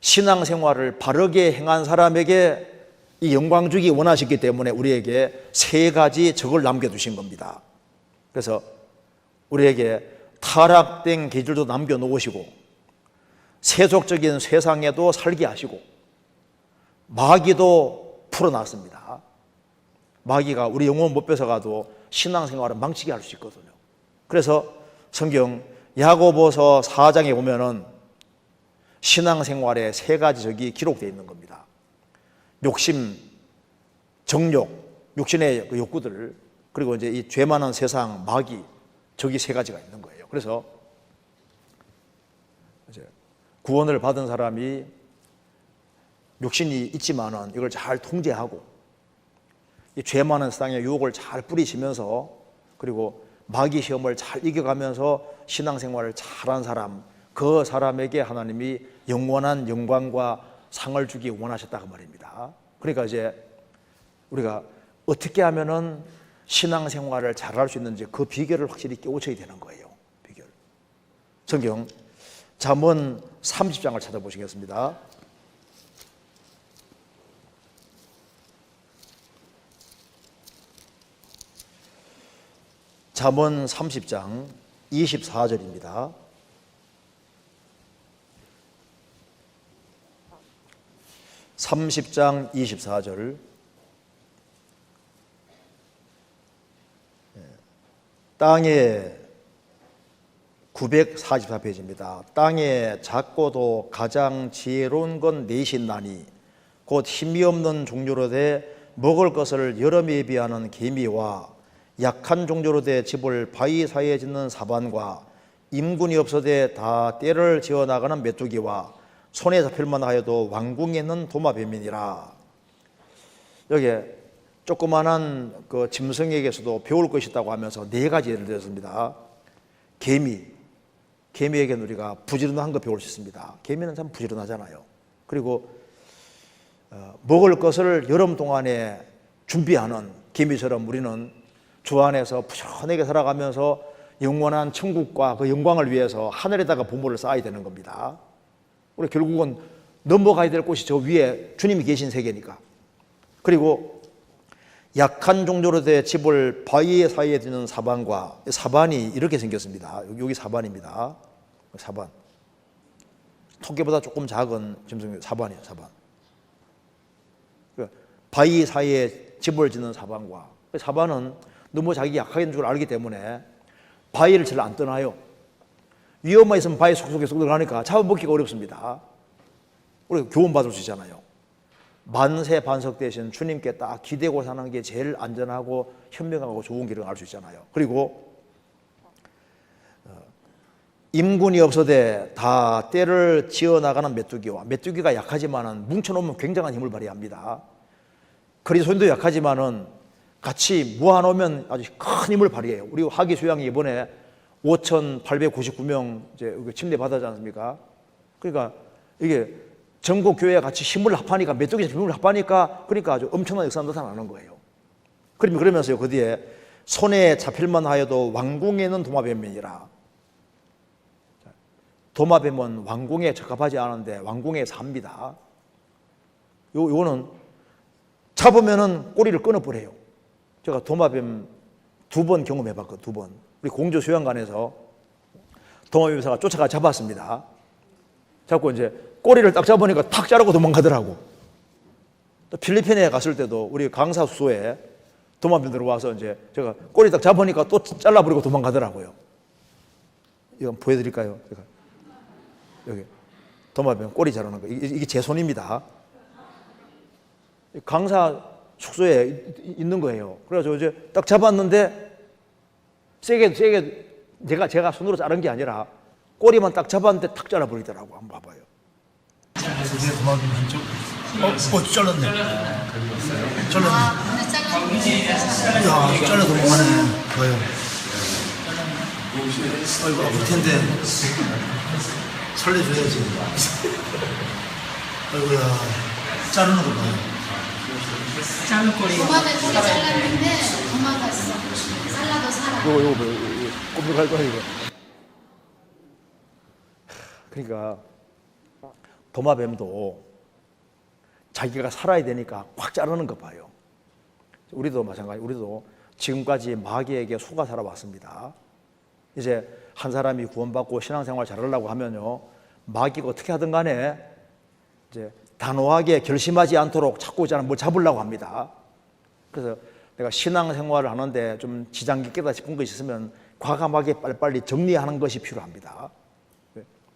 신앙생활을 바르게 행한 사람에게 이 영광 주기 원하시기 때문에 우리에게 세 가지 적을 남겨두신 겁니다. 그래서 우리에게 타락된 기질도 남겨놓으시고 세속적인 세상에도 살게 하시고 마귀도 풀어놨습니다. 마귀가 우리 영혼 못 뺏어가도 신앙생활을 망치게 할 수 있거든요. 그래서 성경 야고보서 4장에 보면은 신앙생활의 세 가지 적이 기록되어 있는 겁니다. 욕심, 정욕, 육신의 욕구들, 그리고 이제 이 죄 많은 세상, 마귀, 적이 세 가지가 있는 거예요. 그래서 이제 구원을 받은 사람이 욕심이 있지만은 이걸 잘 통제하고 이 죄 많은 세상의 유혹을 잘 뿌리시면서 그리고 마귀 시험을 잘 이겨가면서 신앙생활을 잘한 사람, 그 사람에게 하나님이 영원한 영광과 상을 주기 원하셨다고 말입니다. 그러니까 이제 우리가 어떻게 하면은 신앙생활을 잘할 수 있는지 그 비결을 확실히 깨우쳐야 되는 거예요. 비결. 성경 잠언 30장을 찾아보시겠습니다. 잠언 30장 24절입니다. (30장 24절) 땅에 944페이지입니다. 땅에 작고도 가장 지혜로운 건 넷이나니 곧 힘이 없는 종류로 돼 먹을 것을 여름에 비하는 개미와 약한 종류로 돼 집을 바위 사이에 짓는 사반과 임군이 없어되 다 떼를 지어나가는 메뚜기와 손에 잡힐만 하여도 왕궁에 있는 도마뱀이니라. 여기 조그만한 그 짐승에게서도 배울 것이 있다고 하면서 네 가지 예를 들었습니다. 개미에게는 우리가 부지런한 거 배울 수 있습니다. 개미는 참 부지런하잖아요. 그리고 먹을 것을 여름 동안에 준비하는 개미처럼 우리는 주 안에서 부지런하게 살아가면서 영원한 천국과 그 영광을 위해서 하늘에다가 보물을 쌓아야 되는 겁니다. 우리 결국은 넘어가야 될 곳이 저 위에 주님이 계신 세계니까. 그리고 약한 종조로 된 집을 바위 사이에 두는 사반과, 사반이 이렇게 생겼습니다. 여기 사반입니다. 사반. 토끼보다 조금 작은 짐승 사반이에요. 사반. 바위 사이에 집을 짓는 사반과, 사반은 너무 자기 약한 줄 알기 때문에 바위를 잘 안 떠나요. 위험만 있으면 바위 속속에 쏙 들어가니까 잡아먹기가 어렵습니다. 우리가 교훈 받을 수 있잖아요. 만세 반석 대신 주님께 딱 기대고 사는 게 제일 안전하고 현명하고 좋은 길을 알 수 있잖아요. 그리고 임군이 없어도 다 때를 지어나가는 메뚜기와, 메뚜기가 약하지만은 뭉쳐놓으면 굉장한 힘을 발휘합니다. 그리스도인도 약하지만은 같이 모아놓으면 아주 큰 힘을 발휘해요. 우리 하기 수양이 이번에 5,899명 이제 침례 받았지 않습니까? 그러니까 이게 전국 교회가 같이 힘을 합하니까, 메뚜기 힘을 합하니까, 그러니까 아주 엄청난 역사가 나타나는 거예요. 그러면서요, 그 뒤에 손에 잡힐만 하여도 왕궁에는 도마뱀이니라. 도마뱀은 왕궁에 적합하지 않은데 왕궁에 삽니다. 요거는 잡으면은 꼬리를 끊어버려요. 제가 도마뱀 2번 경험해봤거든요. 2번. 우리 공주 수영관에서 도마뱀사가 쫓아가 잡았습니다. 잡고 이제 꼬리를 딱 잡으니까 탁 자르고 도망가더라고. 또 필리핀에 갔을 때도 우리 강사 수소에 도마뱀 들어와서 이제 제가 꼬리 딱 잡으니까 또 잘라버리고 도망가더라고요. 이거 보여드릴까요? 제가 여기 도마뱀 꼬리 자르는 거, 이게 제 손입니다. 강사 숙소에 있는 거예요. 그래서 이제 딱 잡았는데 세게 제가 손으로 자른 게 아니라 꼬리만 딱 잡았는데 탁 잘라버리더라고. 한번 봐봐요. 이게 도마뱀 한쪽. 잘랐네. 잘랐네. 야, 잘라 도망가네. 봐요. 아이고, 아플 텐데. 살려줘야지. 아이고야, 자르는 거 봐요. 자른 꼬리. 도마뱀 꼬리 잘랐는데 도망갔어. 잘라도 살아. 요거 꼼짝할 거야, 이거. 그러니까 도마뱀도 자기가 살아야 되니까 확 자르는 거 봐요. 우리도 마찬가지. 우리도 지금까지 마귀에게 속아 살아왔습니다. 이제 한 사람이 구원받고 신앙생활 잘하려고 하면요, 마귀가 어떻게 하든 간에 이제 단호하게 결심하지 않도록 자꾸 뭘 잡으려고 합니다. 그래서 내가 신앙생활을 하는데 좀 지장 깊겠다 싶은 것이 있으면 과감하게 빨리빨리 정리하는 것이 필요합니다.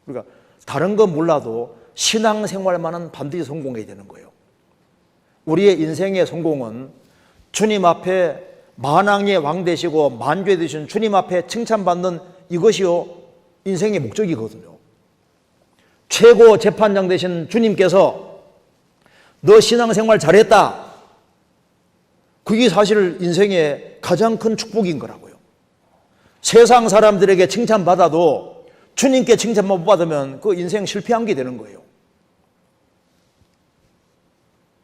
그러니까 다른 건 몰라도 신앙생활만은 반드시 성공해야 되는 거예요. 우리의 인생의 성공은 주님 앞에 만왕의 왕 되시고 만주에 되신 주님 앞에 칭찬받는 이것이요 인생의 목적이거든요. 최고 재판장 되신 주님께서 너 신앙생활 잘했다, 그게 사실 인생의 가장 큰 축복인 거라고요. 세상 사람들에게 칭찬받아도 주님께 칭찬만 못 받으면 그 인생 실패한 게 되는 거예요.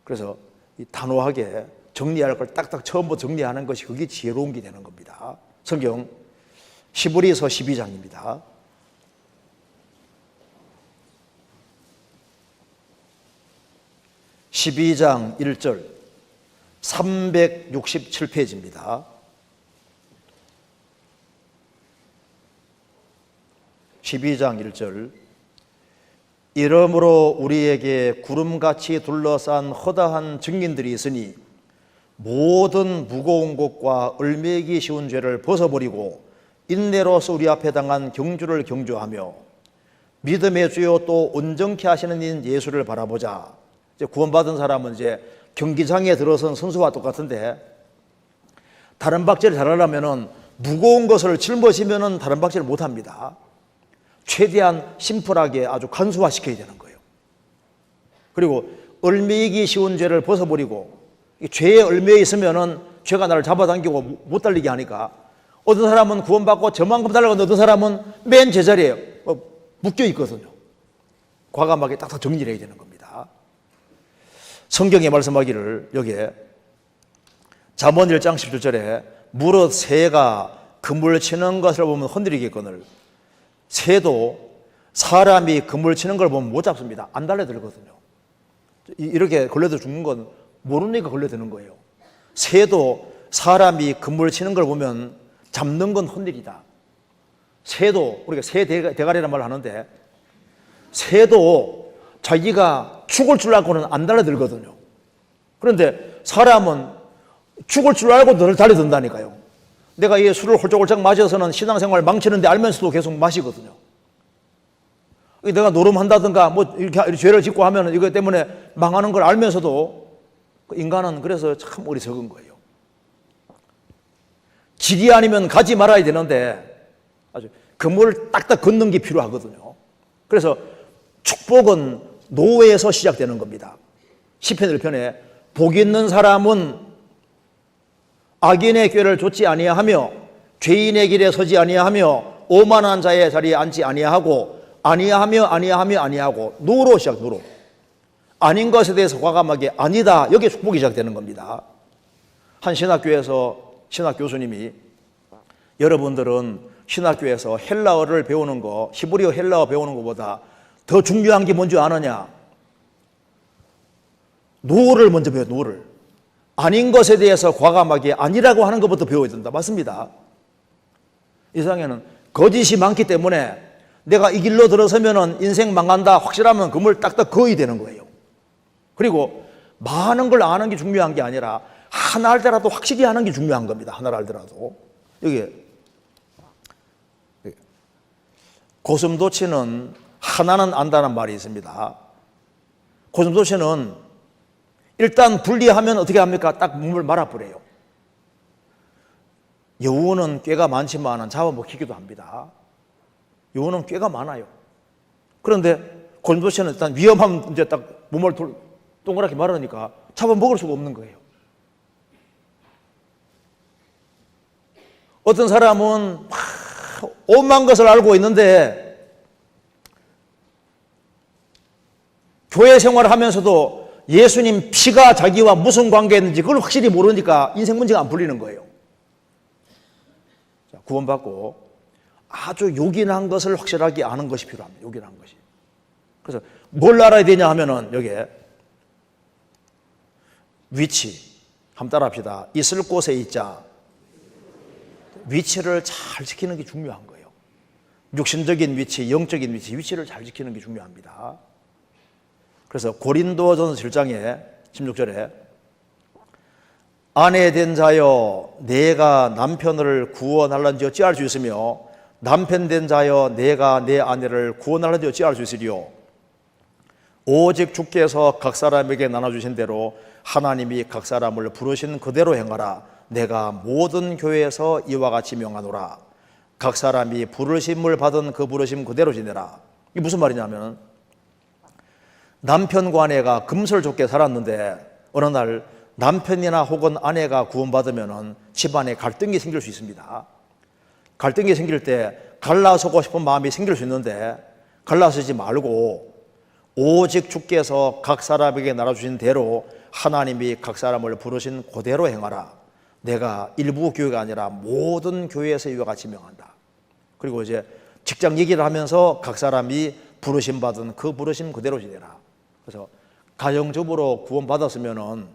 그래서 이 단호하게 정리할 걸 딱딱 처음부터 정리하는 것이 그게 지혜로운 게 되는 겁니다. 성경 히브리서 12장입니다. (12장) 1절 367페이지입니다. 12장 1절 이러므로 우리에게 구름같이 둘러싼 허다한 증인들이 있으니 모든 무거운 것과 얼매기 쉬운 죄를 벗어버리고 인내로서 우리 앞에 당한 경주를 경주하며 믿음의 주요 또 온전케 하시는 인 예수를 바라보자. 이제 구원받은 사람은 이제 경기장에 들어선 선수와 똑같은데, 다른 박질을 잘하려면은 무거운 것을 짊어지면은 다른 박질을 못 합니다. 최대한 심플하게 아주 간소화시켜야 되는 거예요. 그리고 얼매이기 쉬운 죄를 벗어버리고, 죄에 얼매여 있으면은 죄가 나를 잡아당기고 못 달리게 하니까 어떤 사람은 구원받고 저만큼 달라가는데 어떤 사람은 맨 제자리에 묶여 있거든요. 과감하게 딱딱 정리를 해야 되는 겁니다. 성경에 말씀하기를 여기에 잠언 1장 17절에 무릇 새가 그물 치는 것을 보면 흔들리겠거늘 새도 사람이 그물 치는 걸 보면 못 잡습니다. 안 달려들거든요. 이렇게 걸려도 죽는 건 모르니까 걸려드는 거예요. 새도 사람이 그물 치는 걸 보면 잡는 건 흔들리다. 새도, 우리가 새 대가리란 말을 하는데 새도 자기가 죽을 줄 알고는 안 달려들거든요. 그런데 사람은 죽을 줄 알고도 달려든다니까요. 내가 이 술을 홀짝홀짝 마셔서는 신앙생활 망치는데 알면서도 계속 마시거든요. 내가 노름한다든가 뭐 이렇게 죄를 짓고 하면 이것 때문에 망하는 걸 알면서도 인간은 그래서 참 어리석은 거예요. 길이 아니면 가지 말아야 되는데 아주 그물을 딱딱 걷는 게 필요하거든요. 그래서 축복은 노예에서 시작되는 겁니다. 시편 1편에 복 있는 사람은 악인의 꾀를 좇지 아니하며 죄인의 길에 서지 아니하며 오만한 자의 자리에 앉지 아니하고 아니하고 노로 시작. 노로 아닌 것에 대해서 과감하게 아니다. 여기에 축복이 시작되는 겁니다. 한 신학교에서 신학 교수님이 여러분들은 신학교에서 헬라어를 배우는 거, 히브리어 헬라어 배우는 것보다 더 중요한 게 뭔지 아느냐? 노를 먼저 배워요. 노를. 아닌 것에 대해서 과감하게 아니라고 하는 것부터 배워야 된다. 맞습니다. 이 세상에는 거짓이 많기 때문에 내가 이 길로 들어서면 인생 망한다 확실하면 그물 딱딱 그어야 되는 거예요. 그리고 많은 걸 아는 게 중요한 게 아니라 하나 알더라도 확실히 아는 게 중요한 겁니다. 하나를 알더라도. 여기 고슴도치는 하나는 안다는 말이 있습니다. 고슴도치는 일단 분리하면 어떻게 합니까? 딱 몸을 말아버려요. 여우는 꾀가 많지만 잡아먹히기도 합니다. 여우는 꾀가 많아요. 그런데 고슴도치는 일단 위험하면 이제 딱 몸을 동그랗게 말으니까 잡아먹을 수가 없는 거예요. 어떤 사람은 오만 것을 알고 있는데 교회 생활을 하면서도 예수님 피가 자기와 무슨 관계였는지 그걸 확실히 모르니까 인생 문제가 안 풀리는 거예요. 자, 구원받고 아주 요긴한 것을 확실하게 아는 것이 필요합니다. 요긴한 것이. 그래서 뭘 알아야 되냐 하면은 여기에 위치 한번 따라 합시다. 있을 곳에 있자. 위치를 잘 지키는 게 중요한 거예요. 육신적인 위치, 영적인 위치, 위치를 잘 지키는 게 중요합니다. 그래서 고린도전서 7장에 16절에 아내 된 자여 내가 남편을 구원하려는지 어찌할 수 있으며 남편 된 자여 내가 내 아내를 구원하려는지 어찌할 수 있으리요. 오직 주께서 각 사람에게 나눠주신 대로 하나님이 각 사람을 부르신 그대로 행하라. 내가 모든 교회에서 이와 같이 명하노라. 각 사람이 부르심을 받은 그 부르심 그대로 지내라. 이게 무슨 말이냐면 남편과 아내가 금슬좋게 살았는데 어느 날 남편이나 혹은 아내가 구원받으면 집안에 갈등이 생길 수 있습니다. 갈등이 생길 때 갈라서고 싶은 마음이 생길 수 있는데 갈라서지 말고 오직 주께서 각 사람에게 나눠주신 대로 하나님이 각 사람을 부르신 그대로 행하라. 내가 일부 교회가 아니라 모든 교회에서 이와 같이 명한다. 그리고 이제 직장 얘기를 하면서 각 사람이 부르심 받은 그 부르심 그대로 지내라. 그래서 가정적으로 구원받았으면은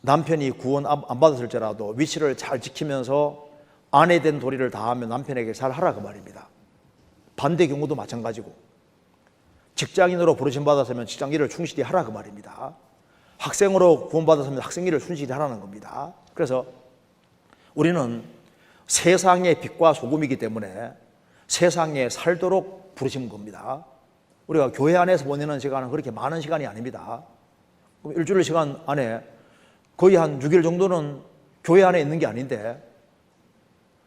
남편이 구원 안 받았을지라도 위치를 잘 지키면서 아내 된 도리를 다하면 남편에게 잘 하라 그 말입니다. 반대 경우도 마찬가지고 직장인으로 부르심 받았으면 직장 일을 충실히 하라 그 말입니다. 학생으로 구원받았으면 학생 일을 충실히 하라는 겁니다. 그래서 우리는 세상의 빛과 소금이기 때문에 세상에 살도록 부르신 겁니다. 우리가 교회 안에서 보내는 시간은 그렇게 많은 시간이 아닙니다. 그럼 일주일 시간 안에 거의 한 6일 정도는 교회 안에 있는 게 아닌데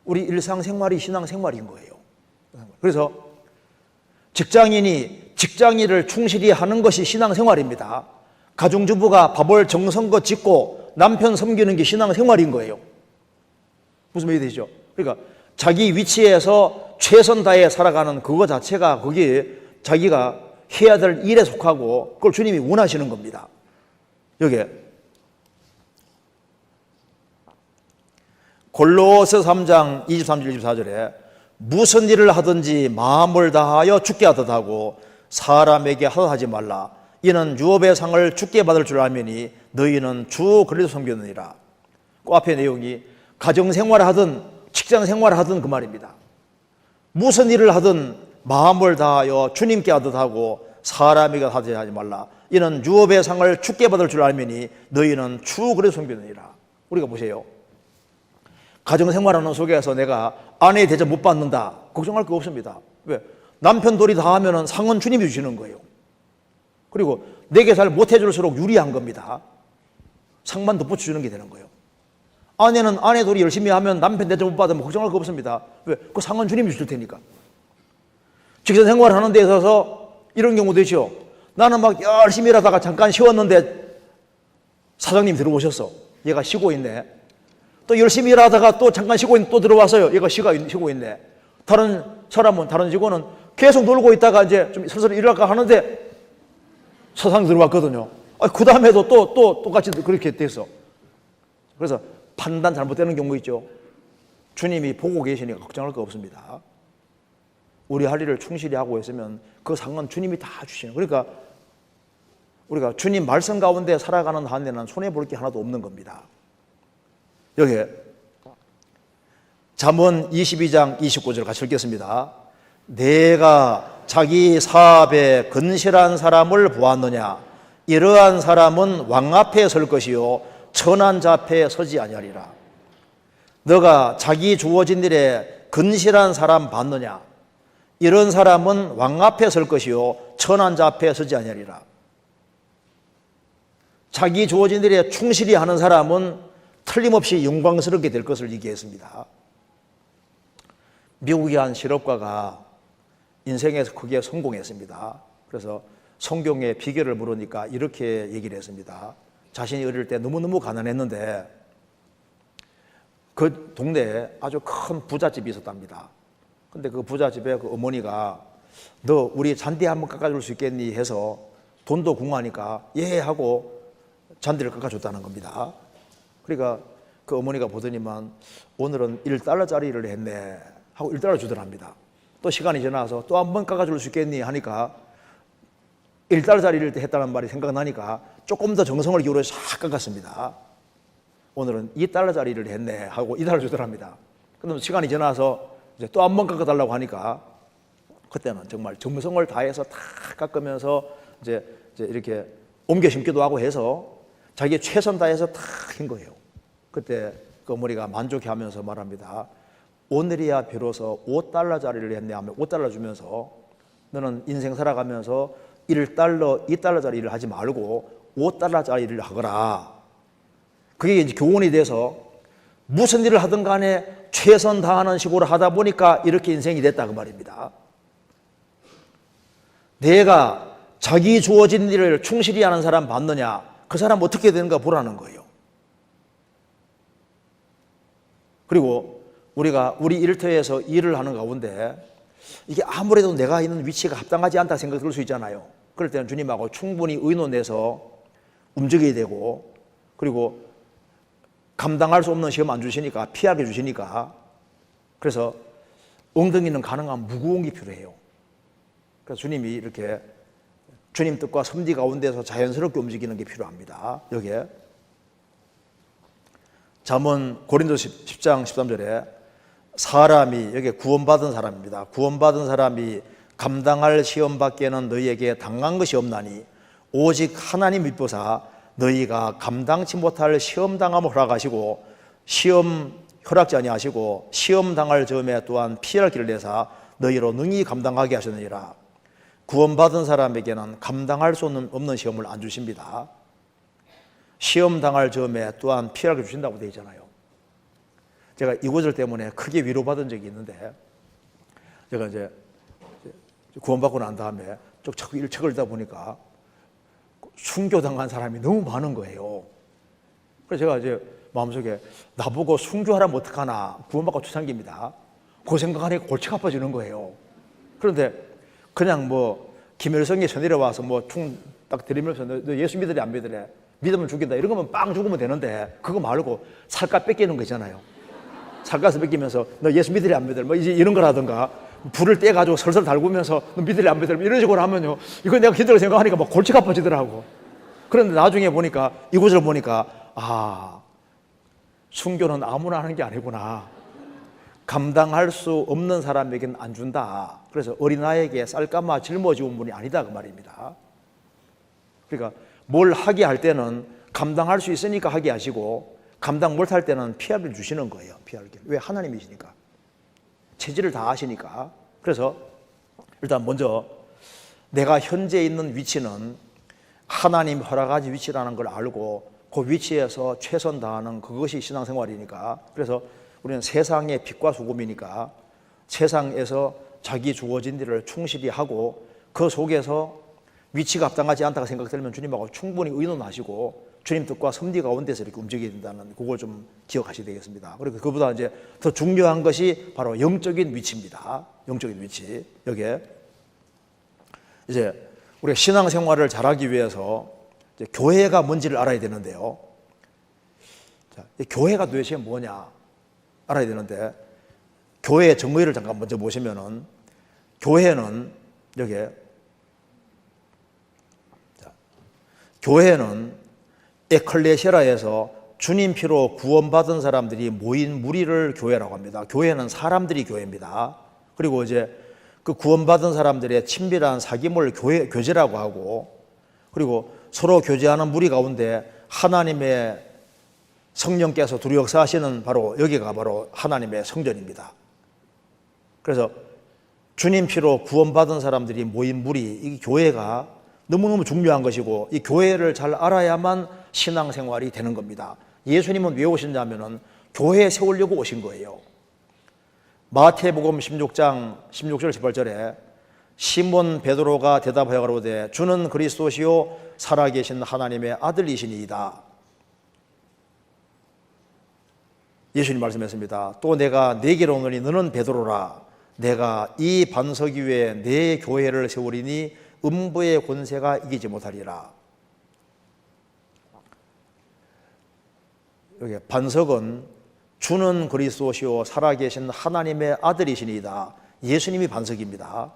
우리 일상생활이 신앙생활인 거예요. 그래서 직장인이 직장일을 충실히 하는 것이 신앙생활입니다. 가정주부가 밥을 정성껏 짓고 남편 섬기는 게 신앙생활인 거예요. 무슨 말이 되죠? 그러니까 자기 위치에서 최선 다해 살아가는 그거 자체가 거기 자기가 해야 될 일에 속하고 그걸 주님이 원하시는 겁니다. 여기에 골로새 3장 23절 24절에 무슨 일을 하든지 마음을 다하여 주께 하듯 하고 사람에게 하듯 하지 말라. 이는 유업의 상을 주께 받을 줄 알미니 너희는 주 그리스도 섬기느니라. 그 앞에 내용이 가정생활을 하든 직장생활을 하든 그 말입니다. 무슨 일을 하든 마음을 다하여 주님께 하듯 하고 사람에게 하듯 하지 말라. 이는 유업의 상을 주께 받을 줄 알미니 너희는 주 그리스도 섬기느니라. 우리가 보세요. 가정생활하는 속에서 내가 아내의 대접 못 받는다 걱정할 거 없습니다. 왜? 남편 도리 다 하면 상은 주님이 주시는 거예요. 그리고 내게 잘 못해줄수록 유리한 겁니다. 상만 덧붙여주는 게 되는 거예요. 아내는 아내 도리 열심히 하면 남편 대접 못 받으면 걱정할 거 없습니다. 왜? 그 상은 주님이 주실 테니까. 직장 생활하는 데 있어서 이런 경우도 있죠. 나는 막 열심히 일하다가 잠깐 쉬었는데 사장님 들어오셨어. 얘가 쉬고 있네. 또 열심히 일하다가 또 잠깐 쉬고 있는데 또 들어와서요. 얘가 쉬고 있네. 다른 사람은, 다른 직원은 계속 놀고 있다가 이제 좀 슬슬 일할까 하는데 사장 들어왔거든요. 그 다음에도 또 똑같이 그렇게 됐어. 그래서 판단 잘못되는 경우 있죠. 주님이 보고 계시니까 걱정할 거 없습니다. 우리 할 일을 충실히 하고 있으면 그 상은 주님이 다 주시는. 그러니까 우리가 주님 말씀 가운데 살아가는 한에는 손해볼 게 하나도 없는 겁니다. 여기 잠언 22장 29절 같이 읽겠습니다. 내가 자기 사업에 근실한 사람을 보았느냐? 이러한 사람은 왕 앞에 설 것이요 천한 자 앞에 서지 아니하리라. 너가 자기 주어진 일에 근실한 사람 봤느냐? 이런 사람은 왕 앞에 설 것이요 천한 자 앞에 서지 아니하리라. 자기 주어진 일에 충실히 하는 사람은 틀림없이 영광스럽게 될 것을 얘기했습니다. 미국의 한 실업가가 인생에서 크게 성공했습니다. 그래서 성공의 비결을 물으니까 이렇게 얘기를 했습니다. 자신이 어릴 때 너무너무 가난했는데 그 동네에 아주 큰 부잣집이 있었답니다. 근데 그 부잣집에 그 어머니가 너 우리 잔디 한번 깎아줄 수 있겠니 해서 돈도 궁하니까 예 하고 잔디를 깎아줬다는 겁니다. 그러니까 그 어머니가 보더니만 오늘은 1달러짜리를 했네 하고 1달러 주더랍니다. 또 시간이 지나서 또 한 번 깎아줄 수 있겠니 하니까 1달러짜리를 했다는 말이 생각나니까 조금 더 정성을 기울여서 싹 깎았습니다. 오늘은 2달러짜리를 했네 하고 2달러 주더랍니다. 그럼 시간이 지나서 이제 또 한 번 깎아달라고 하니까 그때는 정말 정성을 다해서 다 깎으면서 이제 이렇게 옮겨 심기도 하고 해서 자기 최선 다해서 다 한 거예요. 그때 그 어머니가 만족해하면서 말합니다. 오늘이야 비로소 5달러짜리를 했네 하면 5달러 주면서 너는 인생 살아가면서 1달러, 2달러짜리 일을 하지 말고 5달러짜리 일을 하거라. 그게 이제 교훈이 돼서 무슨 일을 하든 간에 최선 다하는 식으로 하다 보니까 이렇게 인생이 됐다 그 말입니다. 내가 자기 주어진 일을 충실히 하는 사람 봤느냐? 그 사람 어떻게 되는가 보라는 거예요. 그리고 우리가 우리 일터에서 일을 하는 가운데 이게 아무래도 내가 있는 위치가 합당하지 않다 생각 들 수 있잖아요. 그럴 때는 주님하고 충분히 의논해서 움직여야 되고, 그리고 감당할 수 없는 시험 안 주시니까, 피하게 주시니까, 그래서 엉덩이는 가능한 무거운 게 필요해요. 그래서 주님이 이렇게 주님 뜻과 섭리 가운데서 자연스럽게 움직이는 게 필요합니다. 여기에 잠언 고린도서 10장 13절에 사람이, 여기 구원받은 사람입니다. 구원받은 사람이 감당할 시험 밖에는 너희에게 당한 것이 없나니 오직 하나님 믿보사 너희가 감당치 못할 시험 당함을 허락하시고 시험 허락지 아니하시고 시험 당할 점에 또한 피할 길을 내사 너희로 능히 감당하게 하셨느니라. 구원받은 사람에게는 감당할 수 없는 시험을 안 주십니다. 시험 당할 점에 또한 피할 길을 주신다고 되어 있잖아요. 제가 이 구절 때문에 크게 위로받은 적이 있는데, 제가 이제 구원받고 난 다음에 쭉 책을 읽다 보니까 순교당한 사람이 너무 많은 거예요. 그래서 제가 이제 마음속에 나보고 순교하라면 어떡하나, 구원받고 초창기입니다. 그 생각하니까 골치가 아파지는 거예요. 그런데 그냥 뭐 김일성이 쳐내려와서 뭐 총 딱 들이면서 너 예수 믿으래 안 믿으래? 믿으면 죽인다. 이런 거면 빵 죽으면 되는데 그거 말고 살갗 뺏기는 거 있잖아요. 살갗을 뺏기면서 너 예수 믿으래 안 믿으래? 뭐 이제 이런 거라든가 불을 떼가지고 설설 달구면서 너 믿으래 안 믿으래? 이런 식으로 하면요. 이거 내가 기적을 생각하니까 막 골치가 아파지더라고. 그런데 나중에 보니까 이 구절을 보니까 순교는 아무나 하는 게 아니구나. 감당할 수 없는 사람에게는 안 준다. 그래서 어린아이에게 쌀까마 짊어지운 분이 아니다 그 말입니다. 그러니까 뭘 하게 할 때는 감당할 수 있으니까 하게 하시고 감당 못할 때는 피하를 주시는 거예요. 피할 길. 왜? 하나님이시니까. 체질을 다 아시니까. 그래서 일단 먼저 내가 현재 있는 위치는 하나님 허락하신 위치라는 걸 알고 그 위치에서 최선 다하는 그것이 신앙생활이니까. 그래서 우리는 세상의 빛과 소금이니까 세상에서 자기 주어진 일을 충실히 하고 그 속에서 위치가 합당하지 않다고 생각되면 주님하고 충분히 의논하시고 주님 뜻과 섭리 가운데서 이렇게 움직여야 된다는 그걸 좀 기억하셔야 되겠습니다. 그리고 그보다 이제 더 중요한 것이 바로 영적인 위치입니다. 영적인 위치. 여기에 이제 우리가 신앙생활을 잘하기 위해서 이제 교회가 뭔지를 알아야 되는데요. 자, 이 교회가 도대체 뭐냐 알아야 되는데 교회의 정의를 잠깐 먼저 보시면은 교회는 여기에 교회는 에클레시아에서 주님 피로 구원받은 사람들이 모인 무리를 교회라고 합니다. 교회는 사람들이 교회입니다. 그리고 이제 그 구원받은 사람들의 친밀한 사귐을 교제라고 하고 그리고 서로 교제하는 무리 가운데 하나님의 성령께서 두루 역사하시는 바로 여기가 바로 하나님의 성전입니다. 그래서 주님 피로 구원받은 사람들이 모인 무리, 이 교회가 너무너무 중요한 것이고 이 교회를 잘 알아야만 신앙생활이 되는 겁니다. 예수님은 왜 오셨냐면은 교회 세우려고 오신 거예요. 마태복음 16장 16절 18절에 시몬 베드로가 대답하여 가로되 주는 그리스도시요 살아계신 하나님의 아들이시니이다. 예수님 말씀했습니다. 또 내가 네게로 오노니 너는 베드로라. 내가 이 반석 위에 내 교회를 세우리니 음부의 권세가 이기지 못하리라. 여기 반석은 주는 그리스도시요 살아계신 하나님의 아들이시니이다. 예수님이 반석입니다.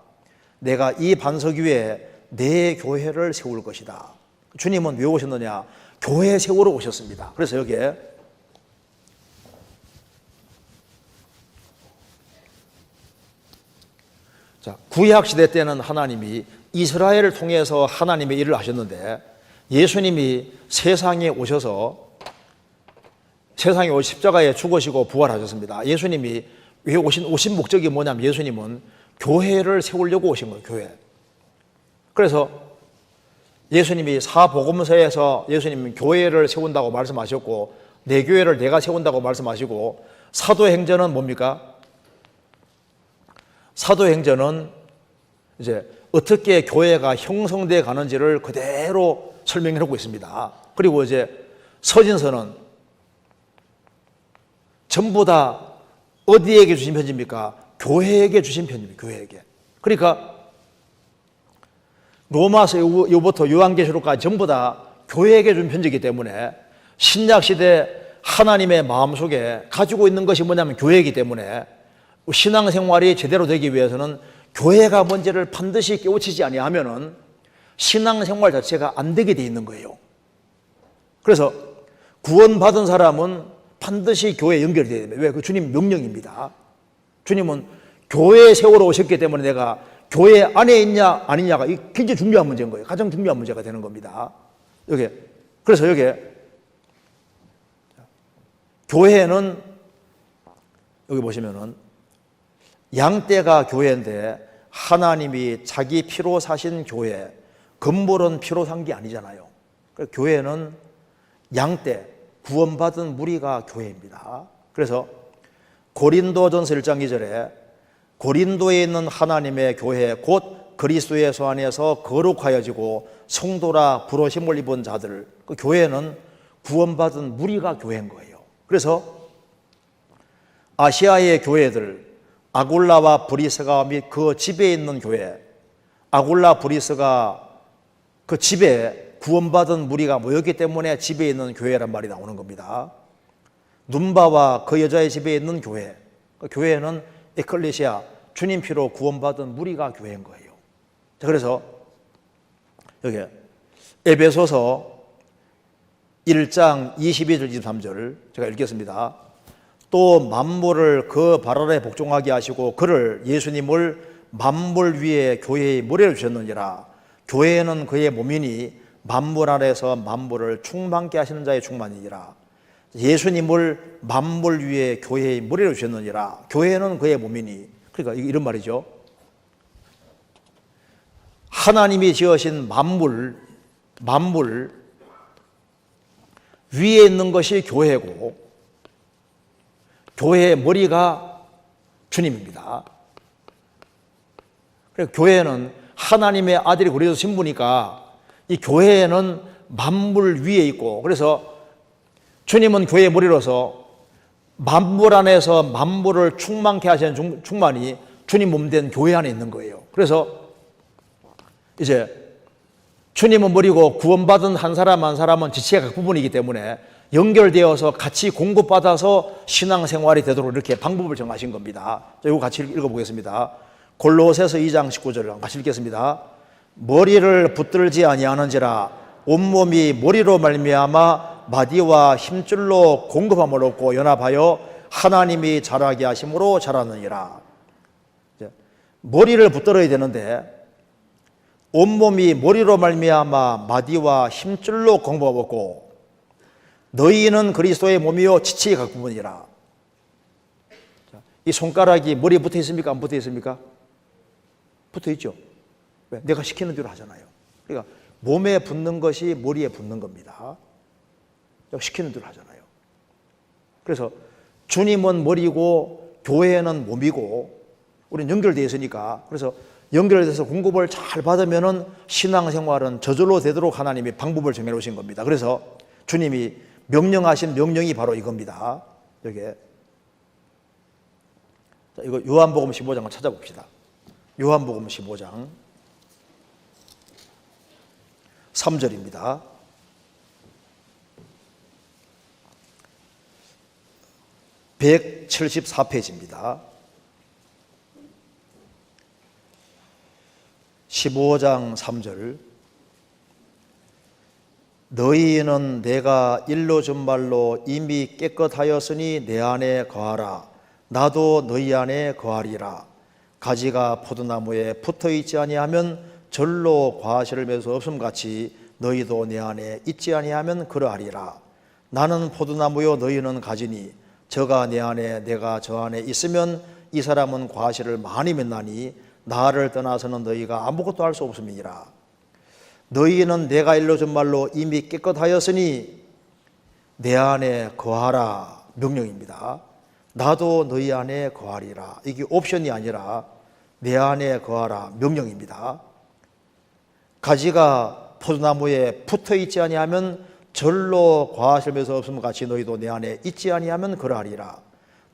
내가 이 반석 위에 내 교회를 세울 것이다. 주님은 왜 오셨느냐? 교회 세우러 오셨습니다. 그래서 여기에 구약 시대 때는 하나님이 이스라엘을 통해서 하나님의 일을 하셨는데 예수님이 세상에 오셔서 십자가에 죽으시고 부활하셨습니다. 예수님이 왜 오신 목적이 뭐냐면 예수님은 교회를 세우려고 오신 거예요. 교회. 그래서 예수님이 사복음서에서 예수님은 교회를 세운다고 말씀하셨고 내 교회를 내가 세운다고 말씀하시고 사도행전은 뭡니까? 사도행전은 이제 어떻게 교회가 형성되어 가는지를 그대로 설명해 놓고 있습니다. 그리고 이제 서신서는 전부 다 어디에게 주신 편지입니까? 교회에게 주신 편지입니다. 교회에게. 그러니까 로마서 이후부터 요한계시록까지 전부 다 교회에게 준 편지이기 때문에 신약시대 하나님의 마음속에 가지고 있는 것이 뭐냐면 교회이기 때문에 신앙생활이 제대로 되기 위해서는 교회가 뭔지를 반드시 깨우치지 아니하면은 신앙생활 자체가 안 되게 돼 있는 거예요. 그래서 구원받은 사람은 반드시 교회에 연결이 돼야 됩니다. 왜? 그 주님 명령입니다. 주님은 교회에 세우러 오셨기 때문에 내가 교회 안에 있냐 아니냐가 굉장히 중요한 문제인 거예요. 가장 중요한 문제가 되는 겁니다. 그래서 여기에 교회는 여기 보시면은 양떼가 교회인데 하나님이 자기 피로 사신 교회, 건물은 피로 산 게 아니잖아요. 교회는 양떼, 구원받은 무리가 교회입니다. 그래서 고린도전서 1장 2절에 고린도에 있는 하나님의 교회 곧 그리스도의 소 안에서 거룩하여지고 성도라 부르심을 입은 자들, 그 교회는 구원받은 무리가 교회인 거예요. 그래서 아시아의 교회들 아굴라와 브리스가 및 그 집에 있는 교회, 아굴라 브리스가 그 집에 구원받은 무리가 모였기 때문에 집에 있는 교회란 말이 나오는 겁니다. 눈바와 그 여자의 집에 있는 교회, 그 교회는 에클레시아, 주님 피로 구원받은 무리가 교회인 거예요. 자, 그래서 여기 에베소서 1장 22절 23절 제가 읽겠습니다. 또 만물을 그 발 아래 복종하게 하시고 그를 예수님을 만물 위에 교회의 머리를 주셨느니라. 교회는 그의 몸이니 만물 안에서 만물을 충만케 하시는 자의 충만이니라. 예수님을 만물 위에 교회의 머리를 주셨느니라. 교회는 그의 몸이니, 그러니까 이런 말이죠. 하나님이 지으신 만물 위에 있는 것이 교회고 교회의 머리가 주님입니다. 그래서 교회는 하나님의 아들이 그래서 신부니까 이 교회에는 만물 위에 있고, 그래서 주님은 교회의 머리로서 만물 안에서 만물을 충만케 하시는 충만이 주님 몸된 교회 안에 있는 거예요. 그래서 이제 주님은 머리고 구원받은 한 사람 한 사람은 지체가 각 부분이기 때문에 연결되어서 같이 공급받아서 신앙생활이 되도록 이렇게 방법을 정하신 겁니다. 자, 이거 같이 읽어보겠습니다. 골로새서 2장 19절을 같이 읽겠습니다. 머리를 붙들지 아니하는지라 온몸이 머리로 말미암아 마디와 힘줄로 공급함을 얻고 연합하여 하나님이 자라게 하심으로 자라느니라. 머리를 붙들어야 되는데 온몸이 머리로 말미암아 마디와 힘줄로 공급함을 얻고 너희는 그리스도의 몸이요 지체의 각 부분이라. 이 손가락이 머리에 붙어 있습니까? 안 붙어 있습니까? 붙어 있죠. 왜? 내가 시키는 대로 하잖아요. 그러니까 몸에 붙는 것이 머리에 붙는 겁니다. 시키는 대로 하잖아요. 그래서 주님은 머리고 교회는 몸이고 우리는 연결되어 있으니까, 그래서 연결돼서 공급을 잘 받으면은 신앙생활은 저절로 되도록 하나님이 방법을 정해 놓으신 겁니다. 그래서 주님이 명령하신 명령이 바로 이겁니다. 여기에 자, 이거 요한복음 15장을 찾아봅시다. 요한복음 15장 3절입니다. (174페이지입니다) 15장 3절. 너희는 내가 일러 준 말로 이미 깨끗하였으니 내 안에 거하라. 나도 너희 안에 거하리라. 가지가 포도나무에 붙어 있지 아니하면 절로 과실을 맺을 수 없음 같이 너희도 내 안에 있지 아니하면 그러하리라. 나는 포도나무요 너희는 가지니 저가 내 안에 내가 저 안에 있으면 이 사람은 과실을 많이 맺나니 나를 떠나서는 너희가 아무것도 할 수 없음이니라. 너희는 내가 일러준 말로 이미 깨끗하였으니 내 안에 거하라. 명령입니다. 나도 너희 안에 거하리라. 이게 옵션이 아니라 내 안에 거하라. 명령입니다. 가지가 포도나무에 붙어 있지 아니하면 절로 과하실 맺어 없음 같이 너희도 내 안에 있지 아니하면 그러하리라.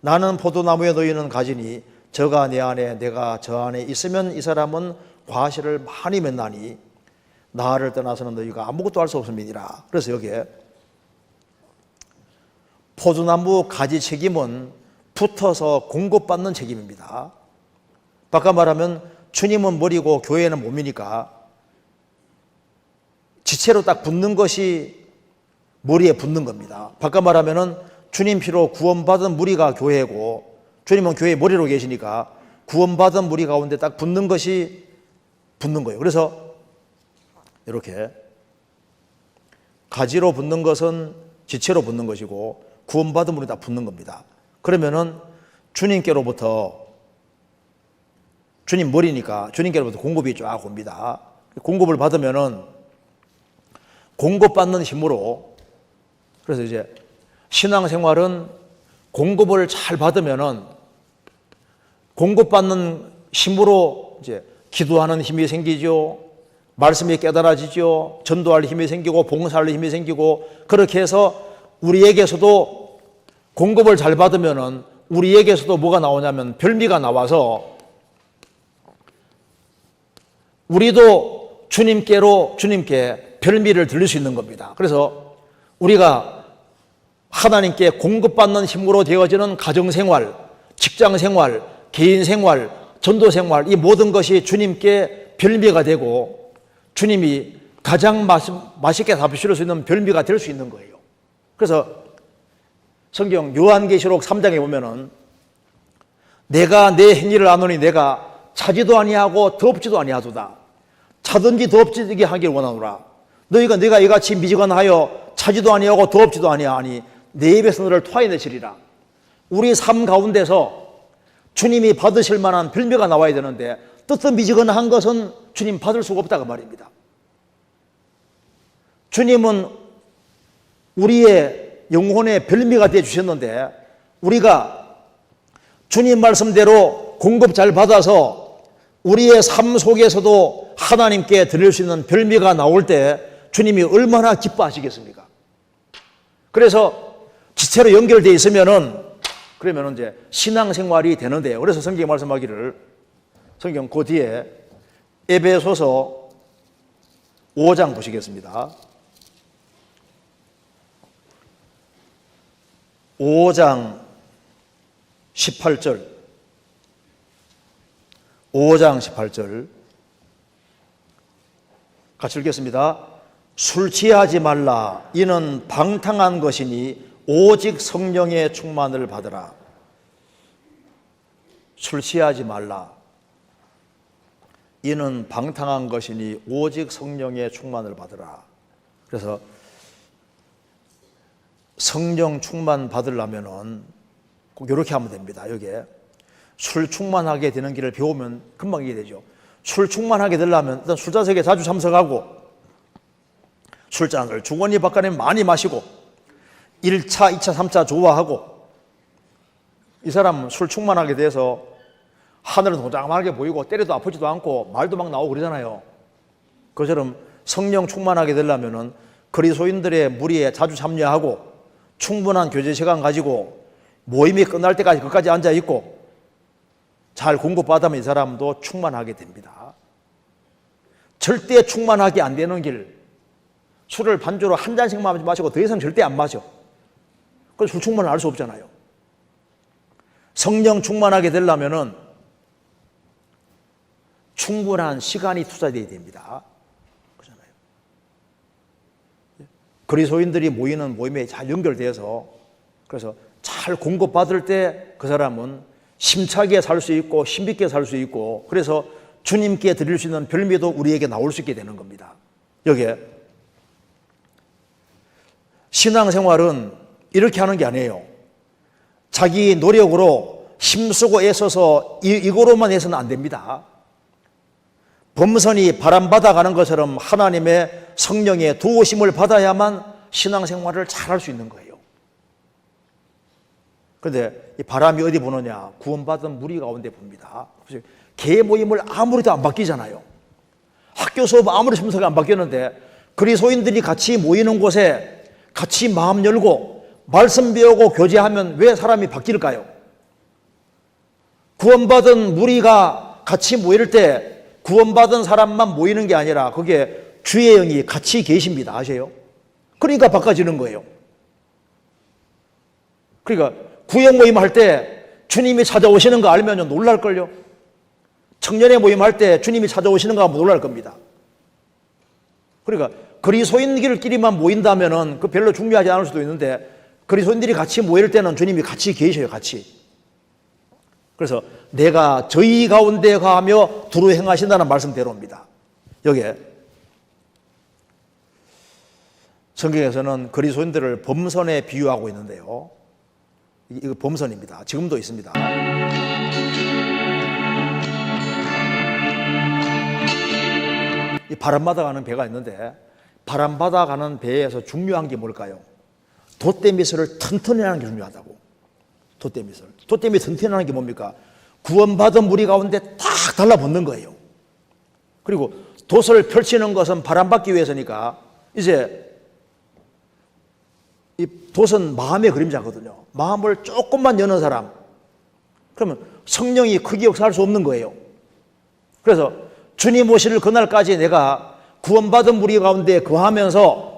나는 포도나무에 너희는 가지니 저가 내 안에 내가 저 안에 있으면 이 사람은 과실을 많이 맺나니 나를 떠나서는 너희가 아무것도 할 수 없음이니라. 그래서 여기에 포도나무 가지 책임은 붙어서 공급받는 책임입니다. 바꿔 말하면 주님은 머리고 교회는 몸이니까 지체로 딱 붙는 것이 머리에 붙는 겁니다. 바꿔 말하면 주님 피로 구원받은 무리가 교회고 주님은 교회의 머리로 계시니까 구원받은 무리 가운데 딱 붙는 것이 붙는 거예요. 그래서 이렇게 가지로 붙는 것은 지체로 붙는 것이고 구원받은 무리 다 붙는 겁니다. 그러면은 주님께로부터 주님 머리니까 주님께로부터 공급이 쫙 옵니다. 공급을 받으면은 공급받는 힘으로, 그래서 이제 신앙생활은 공급을 잘 받으면은 공급받는 힘으로 이제 기도하는 힘이 생기죠. 말씀이 깨달아지죠. 전도할 힘이 생기고 봉사할 힘이 생기고, 그렇게 해서 우리에게서도 공급을 잘 받으면은 우리에게서도 뭐가 나오냐면 별미가 나와서 우리도 주님께 별미를 들릴 수 있는 겁니다. 그래서 우리가 하나님께 공급받는 힘으로 되어지는 가정생활, 직장생활, 개인생활, 전도생활, 이 모든 것이 주님께 별미가 되고 주님이 가장 맛있게 잡수실 수 있는 별미가 될 수 있는 거예요. 그래서 성경 요한계시록 3장에 보면은 내가 내 행위를 아노니 내가 차지도 아니하고 덥지도 아니하도다. 차든지 덥지게 하길 원하노라. 너희가 내가 이같이 미지근하여 차지도 아니하고 덥지도 아니하니 내 입에서 너를 토해내시리라. 우리 삶 가운데서 주님이 받으실 만한 별미가 나와야 되는데 뜨뜻미지근한 것은 주님 받을 수가 없다고 말입니다. 주님은 우리의 영혼의 별미가 되어 주셨는데 우리가 주님 말씀대로 공급 잘 받아서 우리의 삶 속에서도 하나님께 드릴 수 있는 별미가 나올 때 주님이 얼마나 기뻐하시겠습니까? 그래서 지체로 연결되어 있으면은 그러면 이제 신앙생활이 되는데요. 그래서 성경이 말씀하기를 성경 그 뒤에 에베소서 5장 보시겠습니다. 5장 18절 5장 18절 같이 읽겠습니다. 술 취하지 말라. 이는 방탕한 것이니 오직 성령의 충만을 받으라. 술 취하지 말라. 이는 방탕한 것이니 오직 성령의 충만을 받으라. 그래서 성령 충만 받으려면은 꼭 이렇게 하면 됩니다. 여기에 술 충만하게 되는 길을 배우면 금방 이게 되죠. 술 충만하게 되려면 일단 술자석에 자주 참석하고 술잔을 주거니 박간에 많이 마시고 1차, 2차, 3차 좋아하고 이 사람은 술 충만하게 돼서 하늘은 동장하게 보이고 때려도 아프지도 않고 말도 막 나오고 그러잖아요. 그처럼 성령 충만하게 되려면은 그리스도인들의 무리에 자주 참여하고 충분한 교제 시간 가지고 모임이 끝날 때까지 끝까지 앉아 있고 잘 공급받으면 이 사람도 충만하게 됩니다. 절대 충만하게 안 되는 길, 술을 반주로 한 잔씩만 마시고 더 이상 절대 안 마셔. 그래서 술 충만을 알 수 없잖아요. 성령 충만하게 되려면은 충분한 시간이 투자되어야 됩니다. 그렇잖아요. 그리스도인들이 모이는 모임에 잘 연결돼서 그래서 잘 공급받을 때 그 사람은 심차게 살 수 있고 힘있게 살 수 있고 그래서 주님께 드릴 수 있는 별미도 우리에게 나올 수 있게 되는 겁니다. 여기에 신앙생활은 이렇게 하는 게 아니에요. 자기 노력으로 힘쓰고 애써서 이거로만 해서는 안 됩니다. 범선이 바람받아가는 것처럼 하나님의 성령의 도우심을 받아야만 신앙생활을 잘할 수 있는 거예요. 그런데 이 바람이 어디 부느냐? 구원받은 무리 가운데 붑니다. 개 모임을 아무리도 안 바뀌잖아요. 학교 수업 아무리 심사가 안 바뀌었는데 그리스도인들이 같이 모이는 곳에 같이 마음 열고 말씀 배우고 교제하면 왜 사람이 바뀔까요? 구원받은 무리가 같이 모일 때 구원받은 사람만 모이는 게 아니라 거기에 주의 영이 같이 계십니다. 아세요? 그러니까 바꿔지는 거예요. 그러니까 구역 모임 할 때 주님이 찾아오시는 거 알면 놀랄걸요. 청년의 모임 할 때 주님이 찾아오시는 거 하면 놀랄 겁니다. 그러니까 그리스도인들끼리만 모인다면은 그 별로 중요하지 않을 수도 있는데 그리스도인들이 같이 모일 때는 주님이 같이 계셔요. 같이. 그래서 내가 저희 가운데 가하며 두루 행하신다는 말씀대로입니다. 여기에 성경에서는 그리스도인들을 범선에 비유하고 있는데요. 이거 범선입니다. 지금도 있습니다. 이 바람받아 가는 배가 있는데 바람받아 가는 배에서 중요한 게 뭘까요? 돛대미스를 튼튼히 하는 게 중요하다고. 돛대미스를. 돛대미 튼튼히 하는 게 뭡니까? 구원받은 무리 가운데 딱 달라붙는 거예요. 그리고 돛을 펼치는 것은 바람받기 위해서니까 이제 이 돛은 마음의 그림자거든요. 마음을 조금만 여는 사람, 그러면 성령이 크게 역사할 수 없는 거예요. 그래서 주님 오실 그날까지 내가 구원받은 무리 가운데 거하면서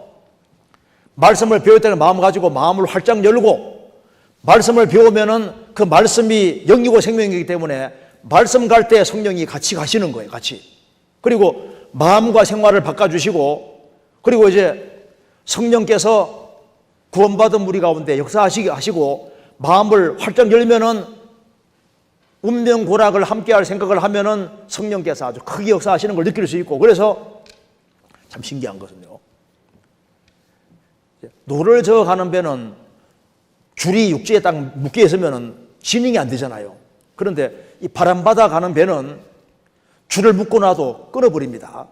말씀을 배웠다는 마음 가지고 마음을 활짝 열고 말씀을 배우면은 그 말씀이 영이고 생명이기 때문에 말씀 갈 때 성령이 같이 가시는 거예요. 같이. 그리고 마음과 생활을 바꿔주시고 그리고 이제 성령께서 구원받은 무리 가운데 역사하시고 마음을 활짝 열면은 운명 고락을 함께할 생각을 하면은 성령께서 아주 크게 역사하시는 걸 느낄 수 있고 그래서 참 신기한 것은요. 노를 저어 가는 배는 줄이 육지에 딱 묶여 있으면은 진행이 안 되잖아요. 그런데 이 바람바다 가는 배는 줄을 묶고 놔도 끊어버립니다.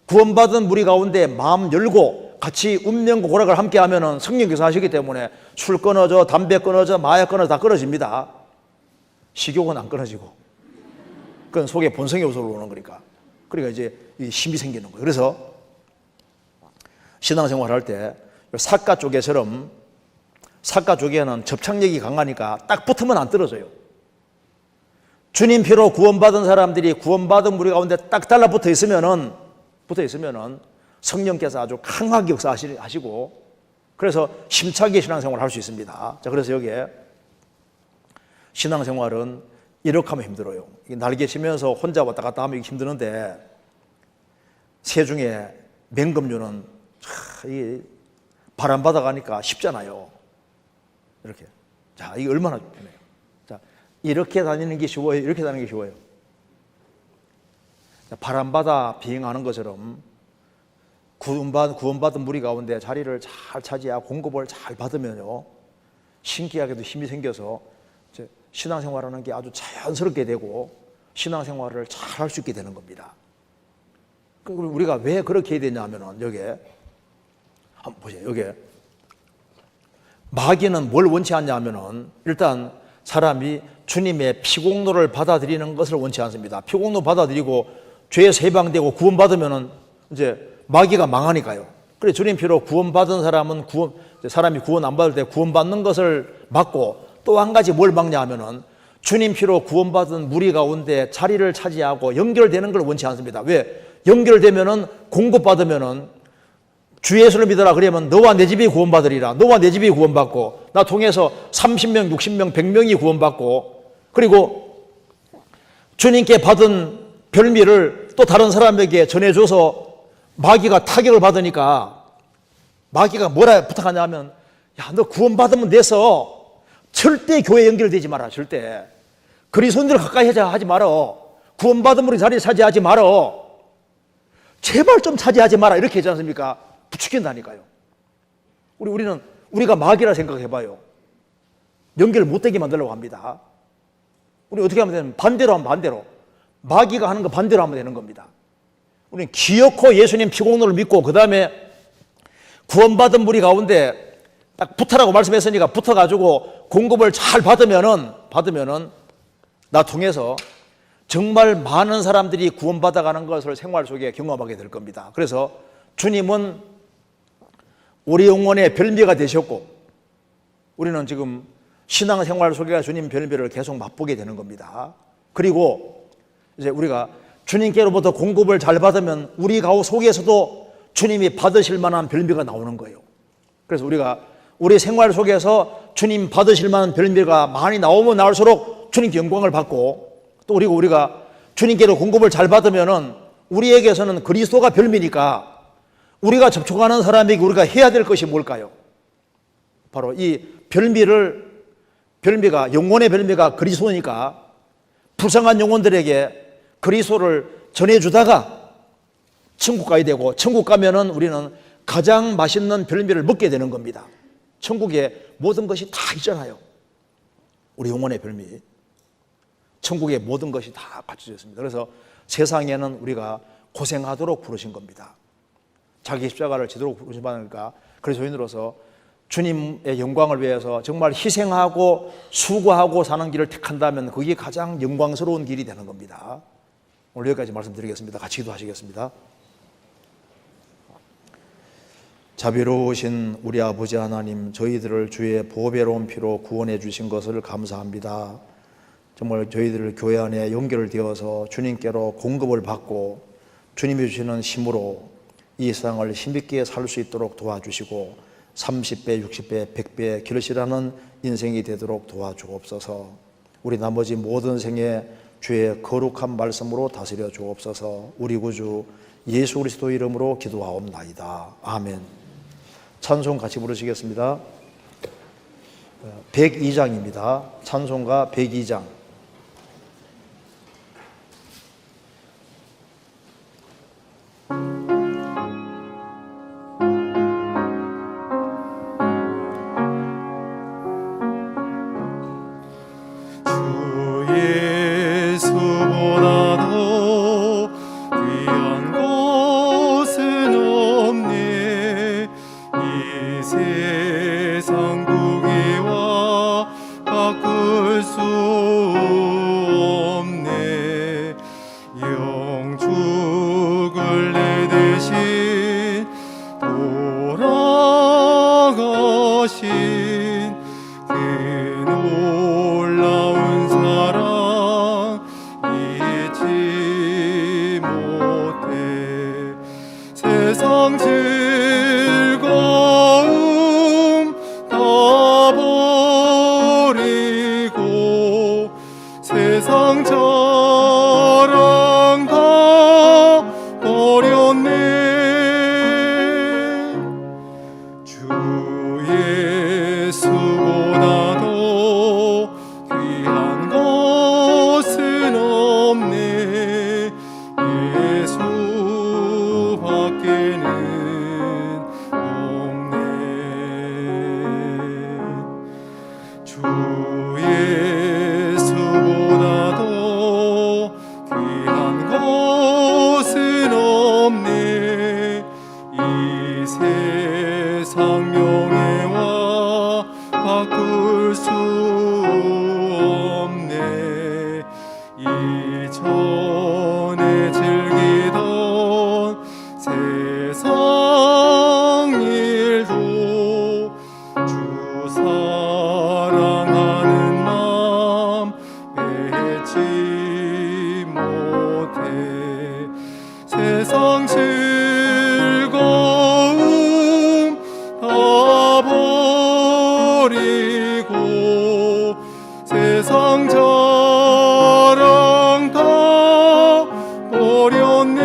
구원받은 무리 가운데 마음 열고 같이 운명과 고락을 함께 하면은 성령께서 하시기 때문에 술 끊어져, 담배 끊어져, 마약 끊어져 다 끊어집니다. 식욕은 안 끊어지고. 그건 속에 본성이 없어서 오는 거니까. 그러니까 이제 이 힘이 생기는 거예요. 그래서 신앙생활 할 때 사가 쪽에처럼 사가 쪽에는 접착력이 강하니까 딱 붙으면 안 떨어져요. 주님 피로 구원받은 사람들이 구원받은 무리 가운데 딱 달라붙어 있으면은 성령께서 아주 강하게 역사하시고 그래서 힘차게 신앙생활을 할 수 있습니다. 자, 그래서 여기에 신앙생활은 이렇게 하면 힘들어요. 날개 치면서 혼자 왔다 갔다 하면 힘드는데 새 중에 맹금류는 이 바람 받아가니까 쉽잖아요. 이렇게. 자, 이게 얼마나 편해요. 자, 이렇게 다니는 게 쉬워요. 이렇게 다니는 게 쉬워요. 자, 바람 받아 비행하는 것처럼 구원받은 무리 가운데 자리를 잘 차지하고 공급을 잘 받으면요. 신기하게도 힘이 생겨서 신앙생활하는 게 아주 자연스럽게 되고 신앙생활을 잘 할 수 있게 되는 겁니다. 그리고 우리가 왜 그렇게 해야 되냐면은 여기에 한번 보세요. 여기에 마귀는 뭘 원치 않냐면은 일단 사람이 주님의 피공로를 받아들이는 것을 원치 않습니다. 피공로 받아들이고 죄에서 해방되고 구원받으면은 이제 마귀가 망하니까요. 그래 주님 피로 구원받은 사람은 사람이 구원 안 받을 때 구원받는 것을 막고 또 한 가지 뭘 막냐 하면은 주님 피로 구원받은 무리 가운데 자리를 차지하고 연결되는 걸 원치 않습니다. 왜? 연결되면은 공급받으면은 주 예수를 믿어라 그러면 너와 내 집이 구원받으리라. 너와 내 집이 구원받고 나 통해서 30명, 60명, 100명이 구원받고 그리고 주님께 받은 별미를 또 다른 사람에게 전해줘서 마귀가 타격을 받으니까 마귀가 뭐라 부탁하냐 하면 야, 너 구원받으면 돼서 절대 교회 연결되지 마라. 절대 그리스도인들 가까이 하지 마라. 구원받음으로 자리 차지하지 마라. 제발 좀 차지하지 마라. 이렇게 하지 않습니까? 부추긴다니까요. 우리가 마귀라 생각해봐요. 연결 못되게 만들려고 합니다. 우리 어떻게 하면 되냐면 반대로 하면 반대로 마귀가 하는 거 반대로 하면 되는 겁니다. 우리는 기어코 예수님 피공로를 믿고 그 다음에 구원받은 무리 가운데 딱 붙으라고 말씀했으니까 붙어가지고 공급을 잘 받으면은 나 통해서 정말 많은 사람들이 구원받아가는 것을 생활 속에 경험하게 될 겁니다. 그래서 주님은 우리 영혼의 별미가 되셨고 우리는 지금 신앙생활 속에 주님 별미를 계속 맛보게 되는 겁니다. 그리고 이제 우리가 주님께로부터 공급을 잘 받으면 우리 가오 속에서도 주님이 받으실 만한 별미가 나오는 거예요. 그래서 우리가 우리 생활 속에서 주님 받으실 만한 별미가 많이 나오면 나올수록 주님께 영광을 받고 또 우리가 주님께로 공급을 잘 받으면은 우리에게서는 그리스도가 별미니까 우리가 접촉하는 사람에게 우리가 해야 될 것이 뭘까요? 바로 이 별미가 영혼의 별미가 그리스도니까 불쌍한 영혼들에게 그리스도를 전해주다가 천국 가야 되고 천국 가면은 우리는 가장 맛있는 별미를 먹게 되는 겁니다. 천국에 모든 것이 다 있잖아요. 우리 영혼의 별미. 천국의 모든 것이 다 갖춰져 있습니다. 그래서 세상에는 우리가 고생하도록 부르신 겁니다. 자기 십자가를 지도록 부르신 바니까 그리스도인으로서 주님의 영광을 위해서 정말 희생하고 수고하고 사는 길을 택한다면 그게 가장 영광스러운 길이 되는 겁니다. 오늘 여기까지 말씀드리겠습니다. 같이 기도하시겠습니다. 자비로우신 우리 아버지 하나님, 저희들을 주의 보배로운 피로 구원해 주신 것을 감사합니다. 정말 저희들 교회 안에 연결되어서 주님께로 공급을 받고 주님이 주시는 힘으로 이 세상을 힘있게 살 수 있도록 도와주시고 30배, 60배, 100배 길으시라는 인생이 되도록 도와주옵소서. 우리 나머지 모든 생에 주의 거룩한 말씀으로 다스려 주옵소서. 우리 구주 예수 그리스도 이름으로 기도하옵나이다. 아멘. 찬송 같이 부르시겠습니다. 102장입니다. 찬송가 102장. 예수보다도 귀한 것은 없네. 이 세상 부귀와 바꿀 수 없네. 영축을 내 대신 돌아가신 그 놀라운 사랑 잊지 못해. 세상 즐거움 다 버리고 세상 자랑 다 버렸네. 주 예수보다도 귀한 것은 없네. 예수밖에는 없네. 주 예수보다도 귀한 것은 없네. 이 세상 명예와 바꿀 수 없네. 이전에 즐기던 세상 일도 주 사랑하는 마음 잊지 못해. 세상 즐거움 다 버리고 세상 자랑 다 버렸네.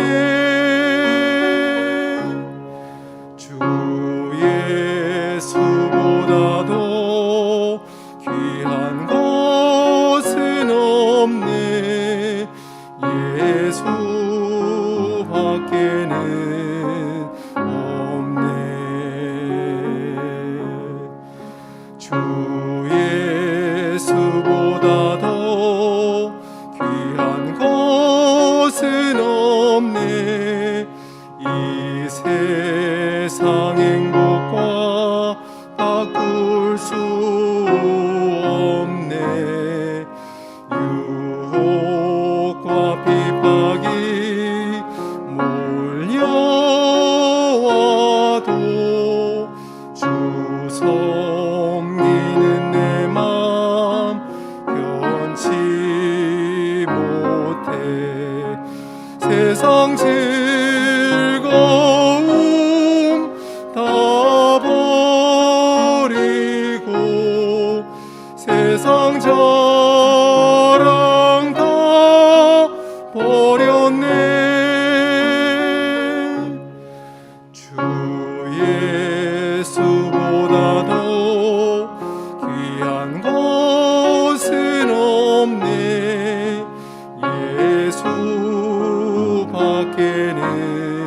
주 예수보다도 귀한 것은 없네. 예수밖에는 없네. 주 예수보다도 귀한 것은 없네. 이 세상 행복과 바꿀 수 없네. 유혹과 핍박이 몰려와도 주 섬기는 내 맘 변치 못해. 세상 즐거움 다 버리고 세상 자랑 다 버렸네. 주 예수보다도 귀한 것은 없네. 예수밖에는